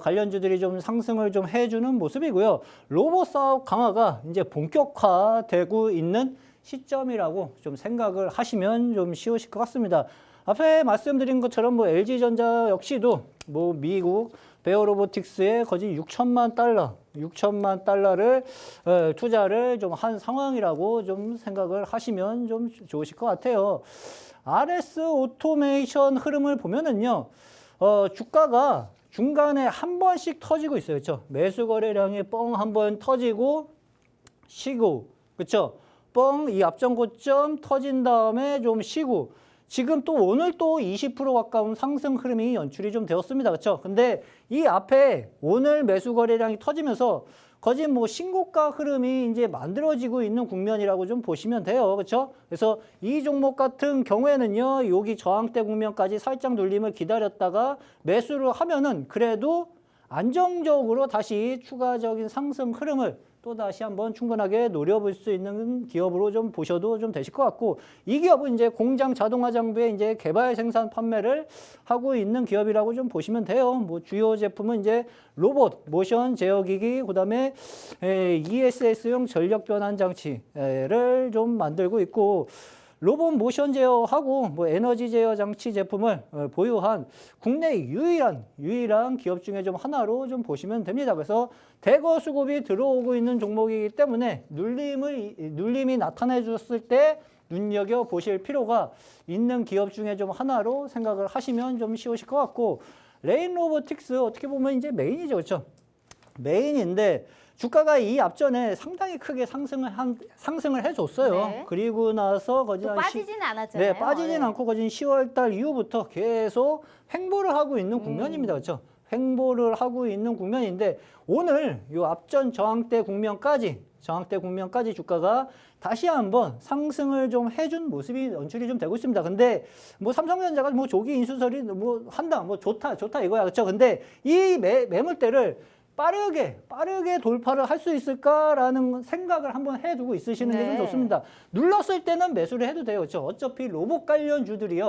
관련주들이 좀 상승을 좀 해주는 모습이고요. 로봇 사업 강화가 이제 본격화되고 있는 시점이라고 좀 생각을 하시면 좀 쉬우실 것 같습니다. 앞에 말씀드린 것처럼 뭐 LG전자 역시도 뭐 미국 베어로보틱스에 거진 6천만 달러를 투자를 좀 한 상황이라고 좀 생각을 하시면 좀 좋으실 것 같아요. RS 오토메이션 흐름을 보면은요, 주가가 중간에 한 번씩 터지고 있어요. 그렇죠? 매수 거래량이 뻥 한 번 터지고 쉬고, 그렇죠? 뻥 이 앞전 고점 터진 다음에 좀 쉬고, 지금 또 오늘 또 20% 가까운 상승 흐름이 연출이 좀 되었습니다. 그렇죠? 근데 이 앞에 오늘 매수 거래량이 터지면서 거진 뭐 신고가 흐름이 이제 만들어지고 있는 국면이라고 좀 보시면 돼요. 그렇죠? 그래서 이 종목 같은 경우에는요, 여기 저항대 국면까지 살짝 눌림을 기다렸다가 매수를 하면은 그래도 안정적으로 다시 추가적인 상승 흐름을 또 다시 한번 충분하게 노려볼 수 있는 기업으로 좀 보셔도 좀 되실 것 같고, 이 기업은 이제 공장 자동화 장비의 이제 개발 생산 판매를 하고 있는 기업이라고 좀 보시면 돼요. 뭐 주요 제품은 이제 로봇, 모션 제어기기, 그다음에 ESS용 전력 변환 장치를 좀 만들고 있고, 로봇 모션 제어하고 뭐 에너지 제어 장치 제품을 보유한 국내 유일한 기업 중에 좀 하나로 좀 보시면 됩니다. 그래서 대거 수급이 들어오고 있는 종목이기 때문에 눌림이 나타내 줬을 때 눈여겨 보실 필요가 있는 기업 중에 좀 하나로 생각을 하시면 좀 쉬우실 것 같고, 레인 로보틱스 어떻게 보면 이제 메인이죠. 그렇죠? 메인인데 주가가 이 앞전에 상당히 크게 상승을 해줬어요. 네. 그리고 나서 거진 또 한 빠지진 않았잖아요. 네, 빠지진 않고 거진 10월 달 이후부터 계속 횡보를 하고 있는 국면입니다. 그렇죠? 횡보를 하고 있는 국면인데 오늘 요 앞전 저항대 국면까지 주가가 다시 한번 상승을 좀 해준 모습이 연출이 좀 되고 있습니다. 근데 뭐 삼성전자가 뭐 조기 인수설이 뭐 한다, 뭐 좋다 이거야. 그렇죠? 근데 이 매물대를 빠르게 돌파를 할 수 있을까라는 생각을 한번 해두고 있으시는 게 좀 네. 좋습니다. 눌렀을 때는 매수를 해도 돼요. 그렇죠? 어차피 로봇 관련주들이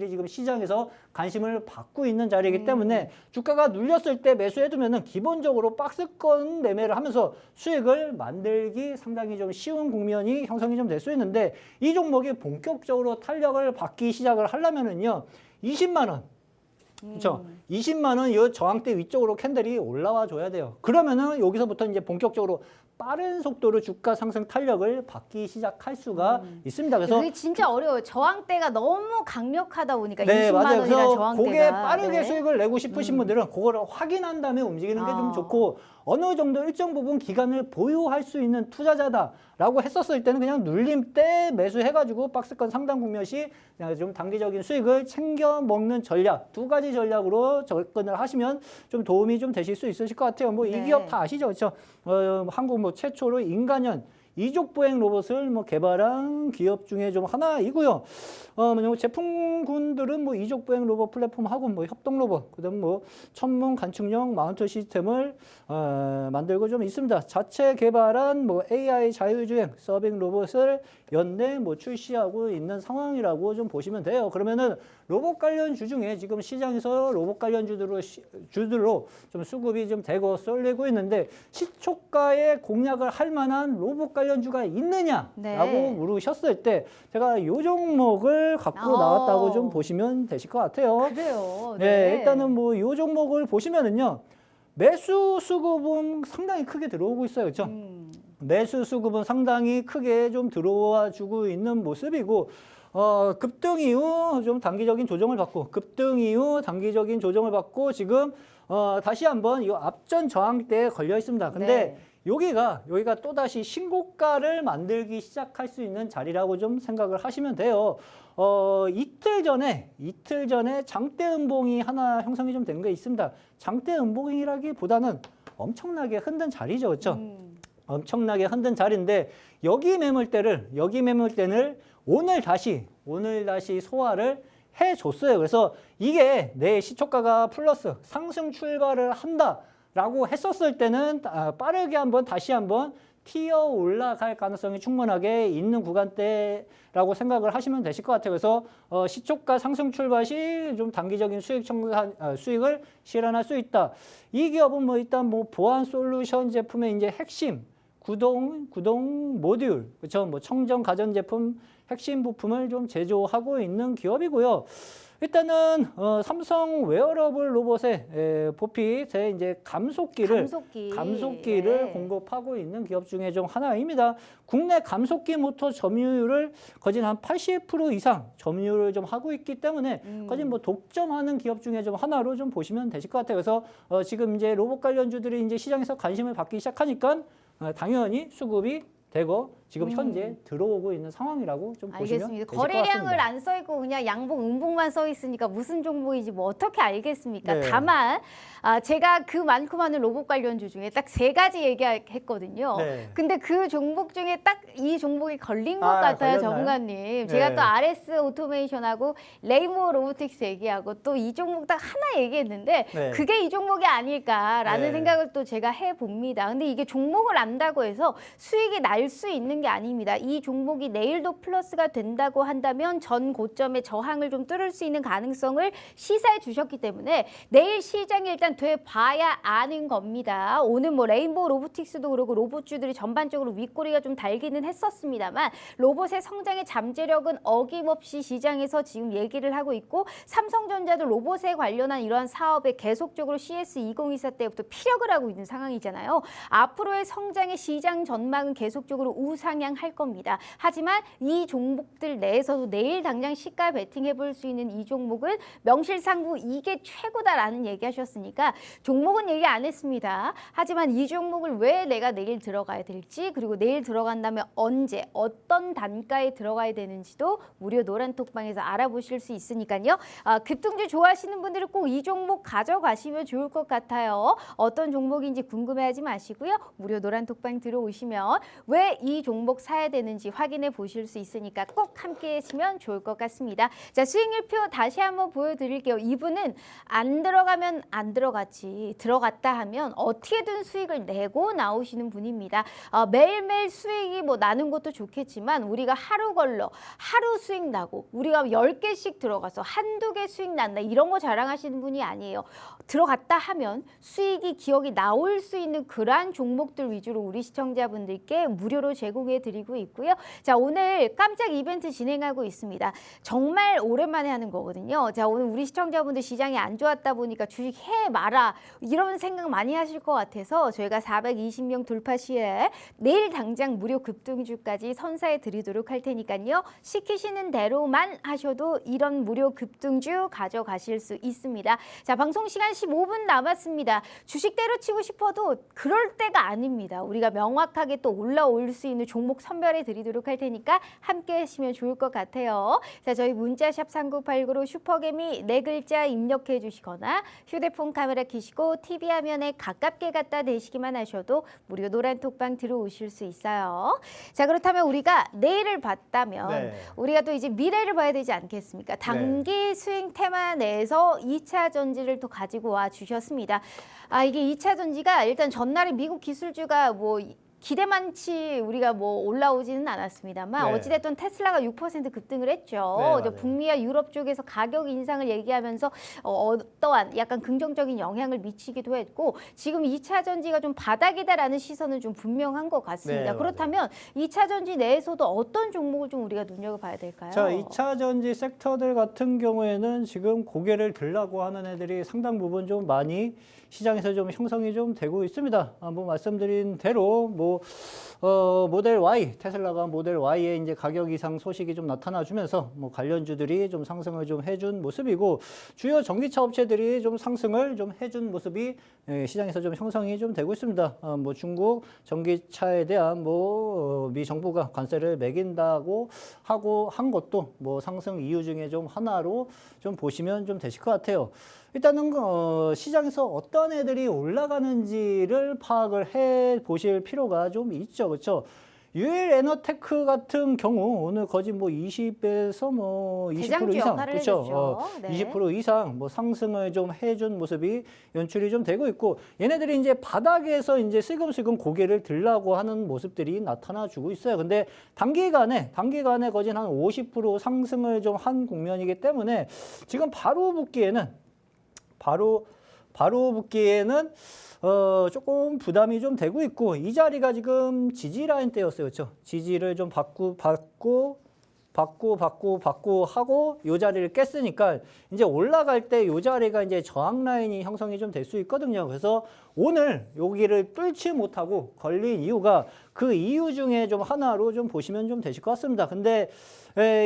지금 시장에서 관심을 받고 있는 자리이기 때문에 주가가 눌렸을 때 매수해두면은 기본적으로 박스권 매매를 하면서 수익을 만들기 상당히 좀 쉬운 국면이 형성이 좀 될 수 있는데, 이 종목이 본격적으로 탄력을 받기 시작을 하려면은요, 20만 원 그렇죠. 20만 원 이 저항대 위쪽으로 캔들이 올라와 줘야 돼요. 그러면은 여기서부터 이제 본격적으로 빠른 속도로 주가 상승 탄력을 받기 시작할 수가 있습니다. 그래서 그게 진짜 어려워요. 저항대가 너무 강력하다 보니까 네, 20만 맞아요. 원이라 그래서 저항대가. 그게 빠르게 네. 수익을 내고 싶으신 분들은 그거를 확인한 다음에 움직이는 게 좀 아. 좋고 어느 정도 일정 부분 기간을 보유할 수 있는 투자자다라고 했었을 때는 그냥 눌림 때 매수해가지고 박스권 상단 국면 시 그냥 좀 단기적인 수익을 챙겨 먹는 전략 두 가지 전략으로 접근을 하시면 좀 도움이 좀 되실 수 있으실 것 같아요. 뭐 이 네. 기업 다 아시죠, 그렇죠? 한국 뭐 최초로 인간형 이족 보행 로봇을 뭐 개발한 기업 중에 좀 하나이고요. 제품군들은 뭐 이족 보행 로봇 플랫폼하고 뭐 협동 로봇, 그다음 뭐 천문 관측용 마운트 시스템을 만들고 좀 있습니다. 자체 개발한 뭐 AI 자율주행 서빙 로봇을 연내 뭐 출시하고 있는 상황이라고 좀 보시면 돼요. 그러면은 로봇 관련 주 중에 지금 시장에서 로봇 관련 주들로 좀 수급이 좀 되고 쏠리고 있는데 시초가에 공략을 할 만한 로봇 관련주가 있느냐라고 네. 물으셨을 때 제가 요 종목을 갖고 나왔다고 좀 보시면 되실 것 같아요. 그래요. 네, 일단은 뭐 요 종목을 보시면은요. 매수 수급은 상당히 크게 들어오고 있어요. 그렇죠? 매수 수급은 상당히 크게 좀 들어와 주고 있는 모습이고 급등 이후 좀 단기적인 조정을 받고 급등 이후 단기적인 조정을 받고 지금 다시 한번 이 앞전 저항대에 걸려 있습니다. 근데 네. 여기가 또다시 신고가를 만들기 시작할 수 있는 자리라고 좀 생각을 하시면 돼요. 이틀 전에 장대 음봉이 하나 형성이 좀 된 게 있습니다. 장대 음봉이라기보다는 엄청나게 흔든 자리죠. 그렇죠? 엄청나게 흔든 자리인데 여기 매물대를 오늘 다시 소화를 해줬어요. 그래서 이게 내일 시초가가 플러스 상승 출발을 한다라고 했었을 때는 빠르게 다시 한번 튀어 올라갈 가능성이 충분하게 있는 구간대라고 생각을 하시면 되실 것 같아요. 그래서 시초가 상승 출발 시 좀 단기적인 수익을 실현할 수 있다. 이 기업은 뭐 일단 뭐 보안 솔루션 제품의 이제 핵심 구동 모듈, 그렇죠? 뭐 청정 가전 제품 핵심 부품을 좀 제조하고 있는 기업이고요. 일단은 삼성 웨어러블 로봇의 보핏의 이제 감속기를 네. 공급하고 있는 기업 중에 좀 하나입니다. 국내 감속기 모터 점유율을 거진 한 80% 이상 점유율을 좀 하고 있기 때문에 거진 뭐 독점하는 기업 중에 좀 하나로 좀 보시면 되실 것 같아요. 그래서 지금 이제 로봇 관련주들이 이제 시장에서 관심을 받기 시작하니까 당연히 수급이 되고 지금 현재 들어오고 있는 상황이라고 좀 보시면 알겠습니다. 되실 것 같습니다. 거래량을 안 써 있고 그냥 양봉, 음봉만 써 있으니까 무슨 종목인지 뭐 어떻게 알겠습니까? 네. 다만 제가 그 많고 많은 로봇 관련주 중에 딱 3가지 얘기했거든요. 네. 근데 그 종목 중에 딱 이 종목이 걸린 것 아, 같아요, 걸렸나요? 전문가님. 제가 네. 또 RS 오토메이션하고 레이모 로보틱스 얘기하고 또 이 종목 딱 하나 얘기했는데 네. 그게 이 종목이 아닐까라는 네. 생각을 또 제가 해봅니다. 근데 이게 종목을 안다고 해서 수익이 날 수 있는 게 아닙니다. 이 종목이 내일도 플러스가 된다고 한다면 전 고점의 저항을 좀 뚫을 수 있는 가능성을 시사해 주셨기 때문에 내일 시장이 일단 돼봐야 아는 겁니다. 오늘 뭐 레인보우 로보틱스도 그렇고 로봇주들이 전반적으로 윗꼬리가 좀 달기는 했었습니다만 로봇의 성장의 잠재력은 어김없이 시장에서 지금 얘기를 하고 있고 삼성전자도 로봇에 관련한 이러한 사업에 계속적으로 CS2024 때부터 피력을 하고 있는 상황이잖아요. 앞으로의 성장의 시장 전망은 계속적으로 우상향할 겁니다. 하지만 이 종목들 내에서도 내일 당장 시가 베팅해 볼 수 있는 이 종목은 명실상부 이게 최고다라는 얘기하셨으니까 종목은 얘기 안 했습니다. 하지만 이 종목을 왜 내가 내일 들어가야 될지 그리고 내일 들어간다면 언제 어떤 단가에 들어가야 되는지도 무료 노란톡방에서 알아보실 수 있으니까요. 급등주 좋아하시는 분들은 꼭 이 종목 가져가시면 좋을 것 같아요. 어떤 종목인지 궁금해하지 마시고요. 무료 노란톡방 들어오시면 왜 이 종목 사야 되는지 확인해 보실 수 있으니까 꼭 함께 하시면 좋을 것 같습니다. 자, 수익률표 다시 한번 보여드릴게요. 이분은 안 들어가면 안 들어갔지 들어갔다 하면 어떻게든 수익을 내고 나오시는 분입니다. 매일매일 수익이 뭐 나는 것도 좋겠지만 우리가 하루 걸러 하루 수익 나고 우리가 10개씩 들어가서 한두 개 수익 난다 이런 거 자랑하시는 분이 아니에요. 들어갔다 하면 수익이 기억이 나올 수 있는 그러한 종목들 위주로 우리 시청자분들께 무료로 제공해 제공해 드리고 있고요. 자, 오늘 깜짝 이벤트 진행하고 있습니다. 정말 오랜만에 하는 거거든요. 자, 오늘 우리 시청자분들 시장이 안 좋았다 보니까 주식 해 마라 이런 생각 많이 하실 것 같아서 저희가 420명 돌파 시에 내일 당장 무료 급등주까지 선사해 드리도록 할 테니까요. 시키시는 대로만 하셔도 이런 무료 급등주 가져가실 수 있습니다. 자, 방송 시간 15분 남았습니다. 주식 때려치고 싶어도 그럴 때가 아닙니다. 우리가 명확하게 또 올라올 수 있는 종목 선별해 드리도록 할 테니까 함께 하시면 좋을 것 같아요. 자, 저희 문자샵 3989로 슈퍼개미 4글자 입력해 주시거나 휴대폰 카메라 켜시고 TV 화면에 가깝게 갖다 대시기만 하셔도 무료 노란 톡방 들어오실 수 있어요. 자, 그렇다면 우리가 내일을 봤다면 네. 우리가 또 이제 미래를 봐야 되지 않겠습니까? 단기 스윙 테마 내에서 2차 전지를 또 가지고 와 주셨습니다. 아, 이게 2차 전지가 일단 전날에 미국 기술주가 뭐 기대만치 우리가 뭐 올라오지는 않았습니다만 네. 어찌됐든 테슬라가 6% 급등을 했죠. 네, 맞아요. 북미와 유럽 쪽에서 가격 인상을 얘기하면서 어떠한 약간 긍정적인 영향을 미치기도 했고 지금 2차 전지가 좀 바닥이다라는 시선은 좀 분명한 것 같습니다. 네, 그렇다면 2차 전지 내에서도 어떤 종목을 좀 우리가 눈여겨봐야 될까요? 자, 2차 전지 섹터들 같은 경우에는 지금 고개를 들라고 하는 애들이 상당 부분 좀 많이 시장에서 좀 형성이 좀 되고 있습니다. 뭐 말씀드린 대로 모델 Y, 테슬라가 모델 Y에 이제 가격 이상 소식이 좀 나타나주면서 뭐 관련주들이 좀 상승을 좀 해준 모습이고 주요 전기차 업체들이 좀 상승을 좀 해준 모습이 시장에서 좀 형성이 좀 되고 있습니다. 뭐 중국 전기차에 대한 미 정부가 관세를 매긴다고 하고 한 것도 뭐 상승 이유 중에 좀 하나로 좀 보시면 좀 되실 것 같아요. 일단은 시장에서 어떤 애들이 올라가는지를 파악을 해 보실 필요가 좀 있죠, 그렇죠? 유일 에너테크 같은 경우 오늘 거의 뭐 20에서 뭐 20% 대장주 이상, 역할을 그렇죠? 해줬죠. 네. 20% 이상 뭐 상승을 좀 해준 모습이 연출이 좀 되고 있고 얘네들이 이제 바닥에서 이제 슬금슬금 고개를 들라고 하는 모습들이 나타나주고 있어요. 근데 단기간에 거진 한 50% 상승을 좀 한 국면이기 때문에 지금 바로 붙기에는 조금 부담이 좀 되고 있고 이 자리가 지금 지지 라인 때였어요. 그렇죠? 지지를 좀 받고 하고 이 자리를 깼으니까 이제 올라갈 때 이 자리가 이제 저항 라인이 형성이 좀 될 수 있거든요. 그래서 오늘 여기를 뚫지 못하고 걸린 이유가 그 이유 중에 좀 하나로 좀 보시면 좀 되실 것 같습니다. 근데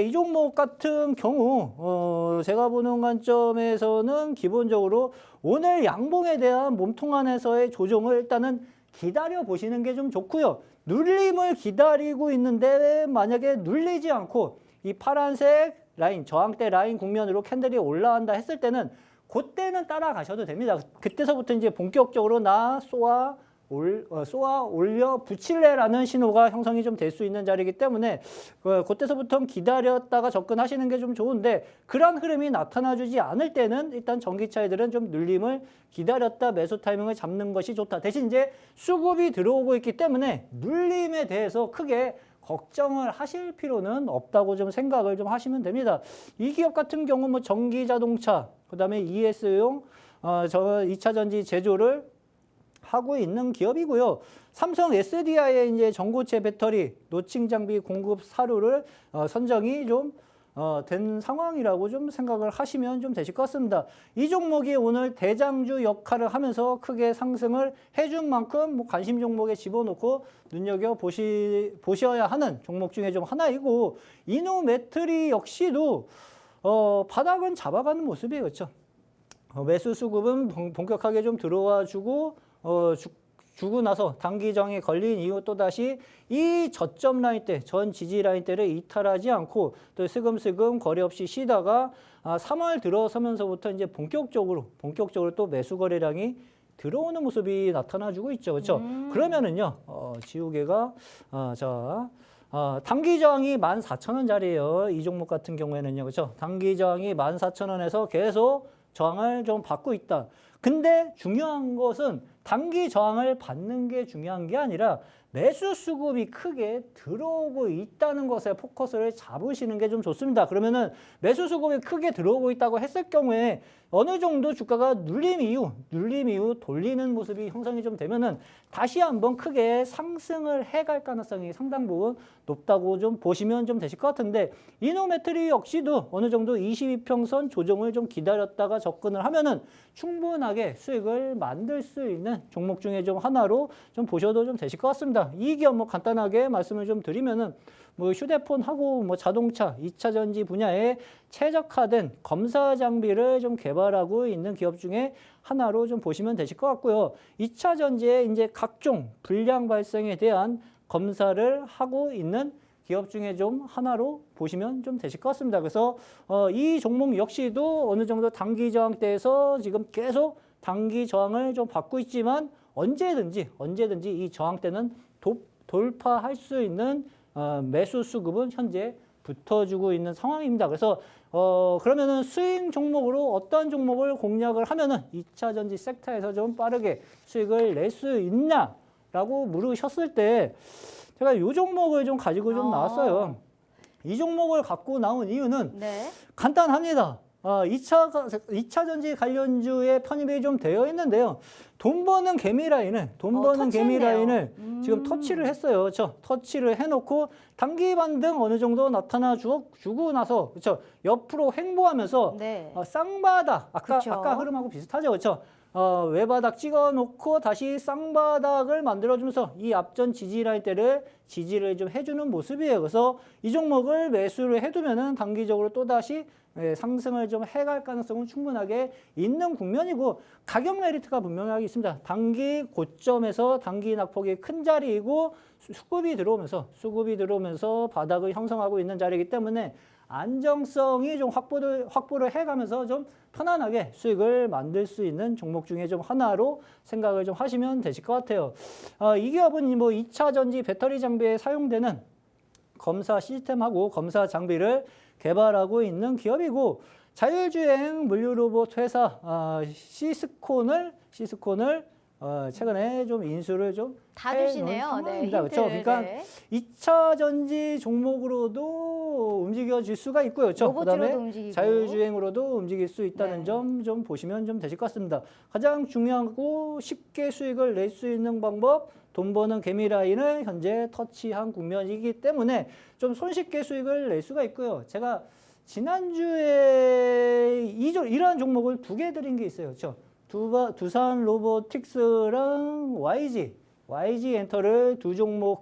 이 종목 같은 경우 제가 보는 관점에서는 기본적으로 오늘 양봉에 대한 몸통 안에서의 조정을 일단은 기다려 보시는 게 좀 좋고요. 눌림을 기다리고 있는데 만약에 눌리지 않고 이 파란색 라인, 저항대 라인 국면으로 캔들이 올라간다 했을 때는 그때는 따라가셔도 됩니다. 그때서부터 이제 본격적으로 쏘아 올려 붙일래라는 신호가 형성이 좀 될 수 있는 자리이기 때문에 그때서부터 기다렸다가 접근하시는 게 좀 좋은데 그런 흐름이 나타나주지 않을 때는 일단 전기차 애들은 좀 눌림을 기다렸다 매수 타이밍을 잡는 것이 좋다. 대신 이제 수급이 들어오고 있기 때문에 눌림에 대해서 크게 걱정을 하실 필요는 없다고 좀 생각을 좀 하시면 됩니다. 이 기업 같은 경우 뭐 전기 자동차, 그다음에 ES용 2차 전지 제조를 하고 있는 기업이고요. 삼성 SDI의 이제 전고체 배터리 노칭 장비 공급 사료를 선정이 좀 된 상황이라고 좀 생각을 하시면 좀 되실 것 같습니다. 이 종목이 오늘 대장주 역할을 하면서 크게 상승을 해준 만큼 뭐 관심 종목에 집어넣고 눈여겨 보셔야 하는 종목 중에 좀 하나이고 이노매트리 역시도 바닥은 잡아가는 모습이에요, 그렇죠? 매수 수급은 본격하게 좀 들어와 주고 주고 나서 단기정에 걸린 이후 또다시 이 저점 라인 때, 전 지지 라인 때를 이탈하지 않고 또 슬금슬금 거래 없이 쉬다가 3월 들어서면서부터 이제 본격적으로 또 매수 거래량이 들어오는 모습이 나타나주고 있죠. 그렇죠? 그러면은요, 지우개가 단기 저항이 14,000원짜리예요. 이 종목 같은 경우에는요. 그렇죠? 단기 저항이 14,000원에서 계속 저항을 좀 받고 있다. 근데 중요한 것은 단기 저항을 받는 게 중요한 게 아니라 매수 수급이 크게 들어오고 있다는 것에 포커스를 잡으시는 게 좀 좋습니다. 그러면은 매수 수급이 크게 들어오고 있다고 했을 경우에 어느 정도 주가가 눌림 이후 돌리는 모습이 형성이 좀 되면은 다시 한번 크게 상승을 해갈 가능성이 상당 부분 높다고 좀 보시면 좀 되실 것 같은데, 이노메트리 역시도 어느 정도 22평선 조정을 좀 기다렸다가 접근을 하면은 충분하게 수익을 만들 수 있는 종목 중에 좀 하나로 좀 보셔도 좀 되실 것 같습니다. 이 기업 뭐 간단하게 말씀을 좀 드리면은 뭐 휴대폰하고 뭐 자동차, 2차 전지 분야에 최적화된 검사 장비를 좀 개발하고 있는 기업 중에 하나로 좀 보시면 되실 것 같고요. 2차 전지의 이제 각종 불량 발생에 대한 검사를 하고 있는 기업 중에 좀 하나로 보시면 좀 되실 것 같습니다. 그래서 이 종목 역시도 어느 정도 단기 저항대에서 지금 계속 단기 저항을 좀 받고 있지만 언제든지 이 저항대는 돌파할 수 있는 매수 수급은 현재 붙어주고 있는 상황입니다. 그래서 그러면은 스윙 종목으로 어떤 종목을 공략을 하면은 2차 전지 섹터에서 좀 빠르게 수익을 낼 수 있냐라고 물으셨을 때 제가 이 종목을 좀 가지고 좀 나왔어요. 이 종목을 갖고 나온 이유는 네. 간단합니다. 2차 전지 관련주에 편입이 좀 되어 있는데요. 돈 버는 개미 라인을 지금 터치를 했어요. 그렇죠? 터치를 해놓고 단기 반등 어느 정도 나타나 주고 나서, 그렇죠? 옆으로 횡보하면서 네. 쌍바닥, 그쵸. 아까 흐름하고 비슷하죠, 그렇죠? 외바닥 찍어놓고 다시 쌍바닥을 만들어주면서 이 앞전 지지 라인대를 지지를 좀 해주는 모습이에요. 그래서 이 종목을 매수를 해두면은 단기적으로 또 다시 상승을 좀 해갈 가능성은 충분하게 있는 국면이고, 가격 메리트가 분명하게 있습니다. 단기 고점에서 단기 낙폭이 큰 자리이고 수급이 들어오면서 바닥을 형성하고 있는 자리이기 때문에 안정성이 좀 확보를 해가면서 좀 편안하게 수익을 만들 수 있는 종목 중에 좀 하나로 생각을 좀 하시면 되실 것 같아요. 이 기업은 뭐 2차 전지 배터리 장비에 사용되는 검사 시스템하고 검사 장비를 개발하고 있는 기업이고, 자율주행 물류 로봇 회사 시스콘을 최근에 좀 인수를 좀 다 해놓은 주시네요. 상황입니다. 네, 그렇죠? 힌트를, 그러니까 네. 2차 전지 종목으로도 움직여질 수가 있고요. 그렇죠? 로봇으로도 그다음에 움직이고. 자율주행으로도 움직일 수 있다는 네. 점 좀 보시면 좀 되실 것 같습니다. 가장 중요하고 쉽게 수익을 낼 수 있는 방법, 돈 버는 개미 라인을 현재 터치한 국면이기 때문에 좀 손쉽게 수익을 낼 수가 있고요. 제가 지난주에 이러한 종목을 2개 드린 게 있어요. 그렇죠? 두산 로보틱스랑 YG 엔터를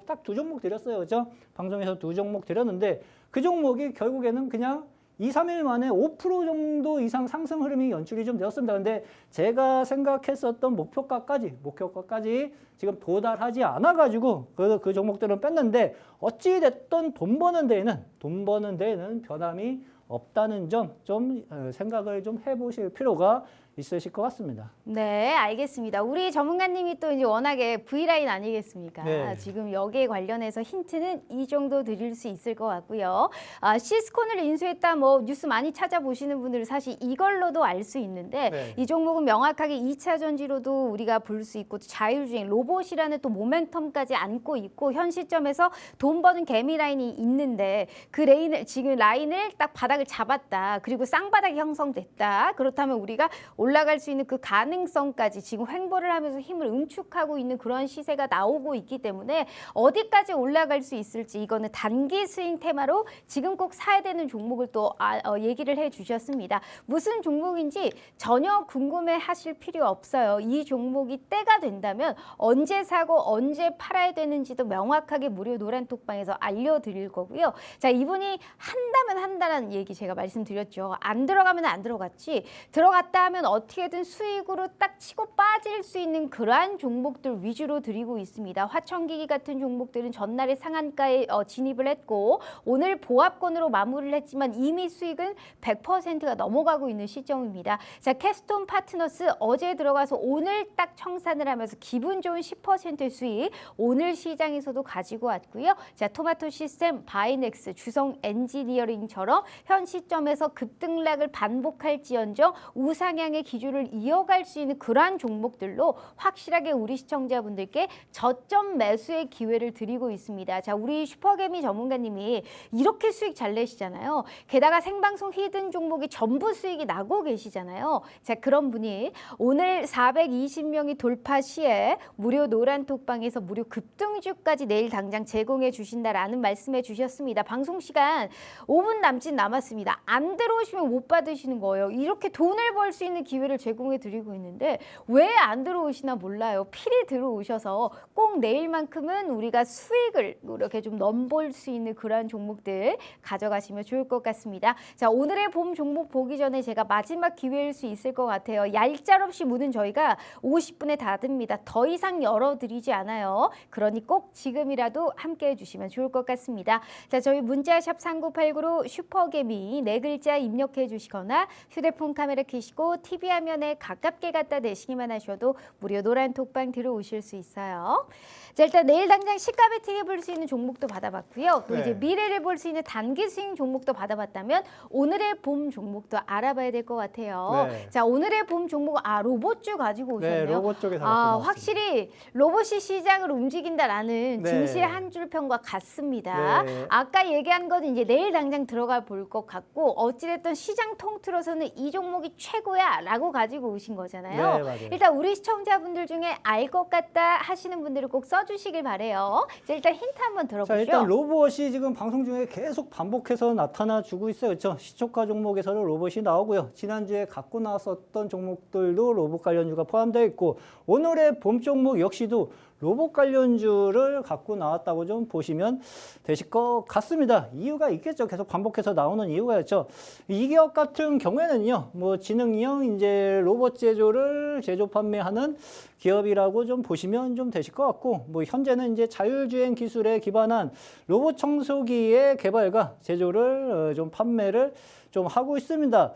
딱 두 종목 드렸어요. 그렇죠? 방송에서 2종목 드렸는데 그 종목이 결국에는 그냥 2, 3일 만에 5% 정도 이상 상승 흐름이 연출이 좀 되었습니다. 근데 제가 생각했었던 목표가까지 지금 도달하지 않아가지고 그 종목들은 뺐는데, 어찌됐든 돈 버는 데에는 변함이 없다는 점 좀 생각을 좀 해보실 필요가 있으실 것 같습니다. 네, 알겠습니다. 우리 전문가님이 또 이제 워낙에 V라인 아니겠습니까? 네. 지금 여기에 관련해서 힌트는 이 정도 드릴 수 있을 것 같고요. 시스콘을 인수했다, 뭐 뉴스 많이 찾아보시는 분들은 사실 이걸로도 알 수 있는데, 네. 이 종목은 명확하게 2차 전지로도 우리가 볼 수 있고, 자율주행 로봇이라는 또 모멘텀까지 안고 있고, 현 시점에서 돈 버는 개미 라인이 있는데, 그 라인을 딱 바닥을 잡았다. 그리고 쌍바닥이 형성됐다. 그렇다면 우리가 올라갈 수 있는 그 가능성까지 지금 횡보를 하면서 힘을 응축하고 있는 그런 시세가 나오고 있기 때문에 어디까지 올라갈 수 있을지, 이거는 단기 스윙 테마로 지금 꼭 사야 되는 종목을 또 얘기를 해주셨습니다. 무슨 종목인지 전혀 궁금해하실 필요 없어요. 이 종목이 때가 된다면 언제 사고 언제 팔아야 되는지도 명확하게 무료 노란톡방에서 알려드릴 거고요. 자, 이분이 한다면 한다라는 얘기 제가 말씀드렸죠. 안 들어가면 안 들어갔지, 들어갔다 하면 어떻게든 수익으로 딱 치고 빠질 수 있는 그러한 종목들 위주로 드리고 있습니다. 화천기기 같은 종목들은 전날에 상한가에 진입을 했고 오늘 보합권으로 마무리를 했지만 이미 수익은 100%가 넘어가고 있는 시점입니다. 자, 캐스톤 파트너스 어제 들어가서 오늘 딱 청산을 하면서 기분 좋은 10% 수익 오늘 시장에서도 가지고 왔고요. 자, 토마토 시스템, 바이넥스, 주성 엔지니어링처럼 현 이런 시점에서 급등락을 반복할지언정 우상향의 기조를 이어갈 수 있는 그러한 종목들로 확실하게 우리 시청자분들께 저점 매수의 기회를 드리고 있습니다. 자, 우리 슈퍼개미 전문가님이 이렇게 수익 잘 내시잖아요. 게다가 생방송 히든 종목이 전부 수익이 나고 계시잖아요. 자, 그런 분이 오늘 420명이 돌파 시에 무료 노란톡방에서 무료 급등주까지 내일 당장 제공해 주신다라는 말씀해 주셨습니다. 방송 시간 5분 남짓 남았습니다. 안 들어오시면 못 받으시는 거예요. 이렇게 돈을 벌 수 있는 기회를 제공해 드리고 있는데 왜 안 들어오시나 몰라요. 필히 들어오셔서 꼭 내일만큼은 우리가 수익을 이렇게 좀 넘볼 수 있는 그러한 종목들 가져가시면 좋을 것 같습니다. 자, 오늘의 봄 종목 보기 전에 제가 마지막 기회일 수 있을 것 같아요. 얄짤없이 문은 저희가 50분에 닫습니다. 더 이상 열어드리지 않아요. 그러니 꼭 지금이라도 함께해 주시면 좋을 것 같습니다. 자, 저희 문자샵 3989로 슈퍼개미 네 글자 입력해 주시거나 휴대폰 카메라 켜시고 TV 화면에 가깝게 갖다 대시기만 하셔도 무료 노란 톡방 들어오실 수 있어요. 자, 일단 내일 당장 시가 베팅해 볼 수 있는 종목도 받아봤고요. 또 네. 이제 미래를 볼 수 있는 단기 스윙 종목도 받아봤다면 오늘의 봄 종목도 알아봐야 될 것 같아요. 네. 자, 오늘의 봄 종목 로봇주 가지고 오셨네요. 네, 로봇 쪽에 다 확실히 로봇이 시장을 움직인다라는 네. 증시의 한 줄 평과 같습니다. 네. 아까 얘기한 건 이제 내일 당장 들어가 볼 것 같고 어찌됐든 시장 통틀어서는 이 종목이 최고야라고 가지고 오신 거잖아요. 네, 맞아요. 일단 우리 시청자분들 중에 알 것 같다 하시는 분들은 꼭 써주시길 바래요. 자, 일단 힌트 한번 들어보죠. 자, 일단 로봇이 지금 방송 중에 계속 반복해서 나타나 주고 있어요. 그렇죠? 시초가 종목에서는 로봇이 나오고요. 지난주에 갖고 나왔었던 종목들도 로봇 관련주가 포함되어 있고 오늘의 봄 종목 역시도 로봇 관련주를 갖고 나왔다고 좀 보시면 되실 것 같습니다. 이유가 있겠죠. 계속 반복해서 나오는 이유가 있죠. 이 기업 같은 경우에는요, 뭐 지능형 이제 로봇 제조 판매하는 기업이라고 좀 보시면 좀 되실 것 같고, 뭐 현재는 이제 자율주행 기술에 기반한 로봇 청소기의 개발과 제조를 좀 판매를 좀 하고 있습니다.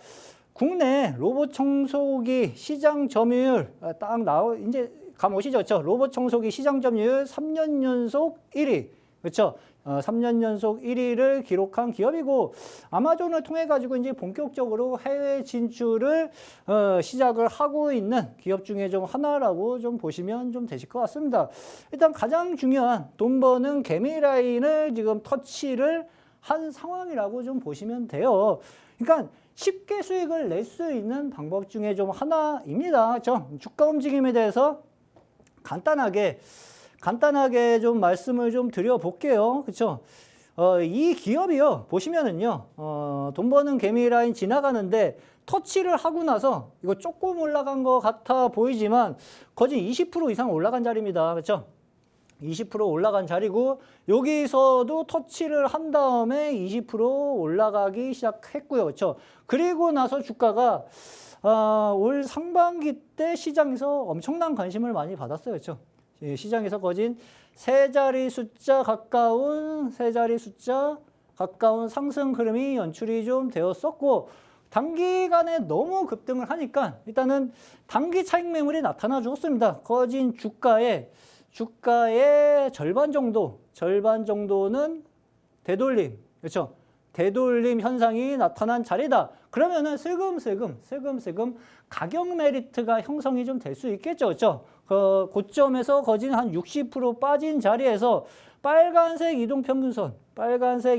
국내 로봇 청소기 시장 점유율 딱 이제 감 오시죠? 그렇죠? 로봇 청소기 시장 점유율 3년 연속 1위. 그렇죠? 3년 연속 1위를 기록한 기업이고 아마존을 통해 가지고 이제 본격적으로 해외 진출을 시작을 하고 있는 기업 중에 좀 하나라고 좀 보시면 좀 되실 것 같습니다. 일단 가장 중요한 돈 버는 개미 라인을 지금 터치를 한 상황이라고 좀 보시면 돼요. 그러니까 쉽게 수익을 낼 수 있는 방법 중에 좀 하나입니다. 그렇죠? 주가 움직임에 대해서 간단하게 좀 말씀을 좀 드려볼게요. 그렇죠? 이 기업이요. 보시면은요. 돈 버는 개미 라인 지나가는데 터치를 하고 나서 이거 조금 올라간 것 같아 보이지만 거진 20% 이상 올라간 자리입니다. 그렇죠? 20% 올라간 자리고 여기서도 터치를 한 다음에 20% 올라가기 시작했고요. 그렇죠? 그리고 나서 주가가 올 상반기 때 시장에서 엄청난 관심을 많이 받았어요. 그렇죠? 시장에서 거진 세 자리 숫자 가까운 상승 흐름이 연출이 좀 되었었고 단기간에 너무 급등을 하니까 일단은 단기 차익 매물이 나타나 주었습니다. 거진 주가의 절반 정도는 되돌림. 그렇죠? 되돌림 현상이 나타난 자리다. 그러면은 슬금슬금 가격 메리트가 형성이 좀 될 수 있겠죠. 그렇죠? 고점에서 거진 한 60% 빠진 자리에서 빨간색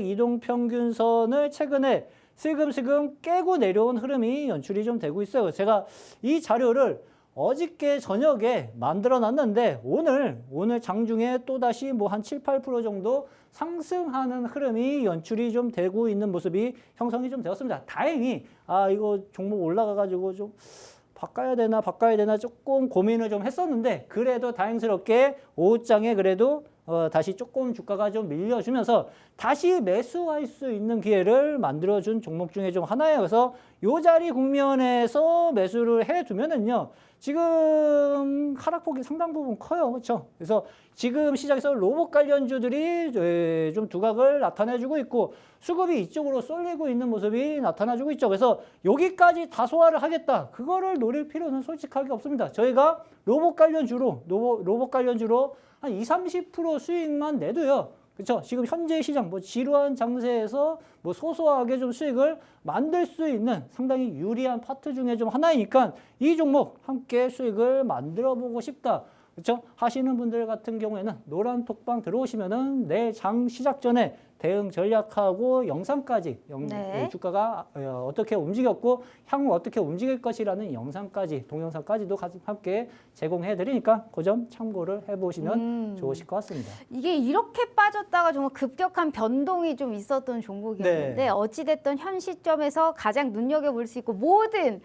이동평균선을 최근에 슬금슬금 깨고 내려온 흐름이 연출이 좀 되고 있어요. 제가 이 자료를 어저께 저녁에 만들어 놨는데 오늘 장중에 또다시 뭐 한 7, 8% 정도 상승하는 흐름이 연출이 좀 되고 있는 모습이 형성이 좀 되었습니다. 다행히 이거 종목 올라가가지고 좀 바꿔야 되나 조금 고민을 좀 했었는데 그래도 다행스럽게 오후장에 그래도 다시 조금 주가가 좀 밀려주면서 다시 매수할 수 있는 기회를 만들어준 종목 중에 좀 하나예요. 그래서 이 자리 국면에서 매수를 해두면은요. 지금 하락폭이 상당 부분 커요. 그렇죠? 그래서 지금 시장에서 로봇 관련주들이 좀 두각을 나타내주고 있고 수급이 이쪽으로 쏠리고 있는 모습이 나타나주고 있죠. 그래서 여기까지 다 소화를 하겠다. 그거를 노릴 필요는 솔직하게 없습니다. 저희가 로봇 관련주로 한 20, 30% 수익만 내도요. 그렇죠? 지금 현재 시장 뭐 지루한 장세에서 뭐 소소하게 좀 수익을 만들 수 있는 상당히 유리한 파트 중에 좀 하나이니까 이 종목 함께 수익을 만들어 보고 싶다. 그렇죠? 하시는 분들 같은 경우에는 노란 톡방 들어오시면은 내일 장 시작 전에 대응 전략하고 영상까지 네. 주가가 어떻게 움직였고 향후 어떻게 움직일 것이라는 영상까지 동영상까지도 함께 제공해 드리니까 그 점 참고를 해보시면 좋으실 것 같습니다. 이게 이렇게 빠졌다가 정말 급격한 변동이 좀 있었던 종목이었는데 네. 어찌됐든 현 시점에서 가장 눈여겨볼 수 있고 모든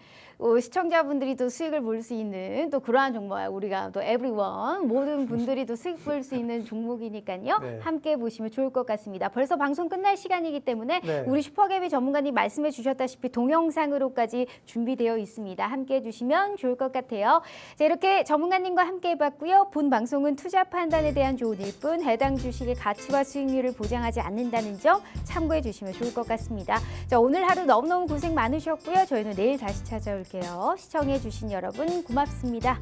시청자분들이 또 수익을 볼 수 있는 또 그러한 종목이야. 우리가 또 everyone 모든 분들이 또 수익 볼 수 있는 종목이니까요. 네. 함께 보시면 좋을 것 같습니다. 벌써 방송 끝날 시간이기 때문에 네. 우리 슈퍼개미 전문가님 말씀해 주셨다시피 동영상으로까지 준비되어 있습니다. 함께 해주시면 좋을 것 같아요. 자, 이렇게 전문가님과 함께 해봤고요. 본 방송은 투자 판단에 대한 조언일 뿐 해당 주식의 가치와 수익률을 보장하지 않는다는 점 참고해 주시면 좋을 것 같습니다. 자, 오늘 하루 너무너무 고생 많으셨고요. 저희는 내일 다시 찾아올게요. 시청해 주신 여러분 고맙습니다.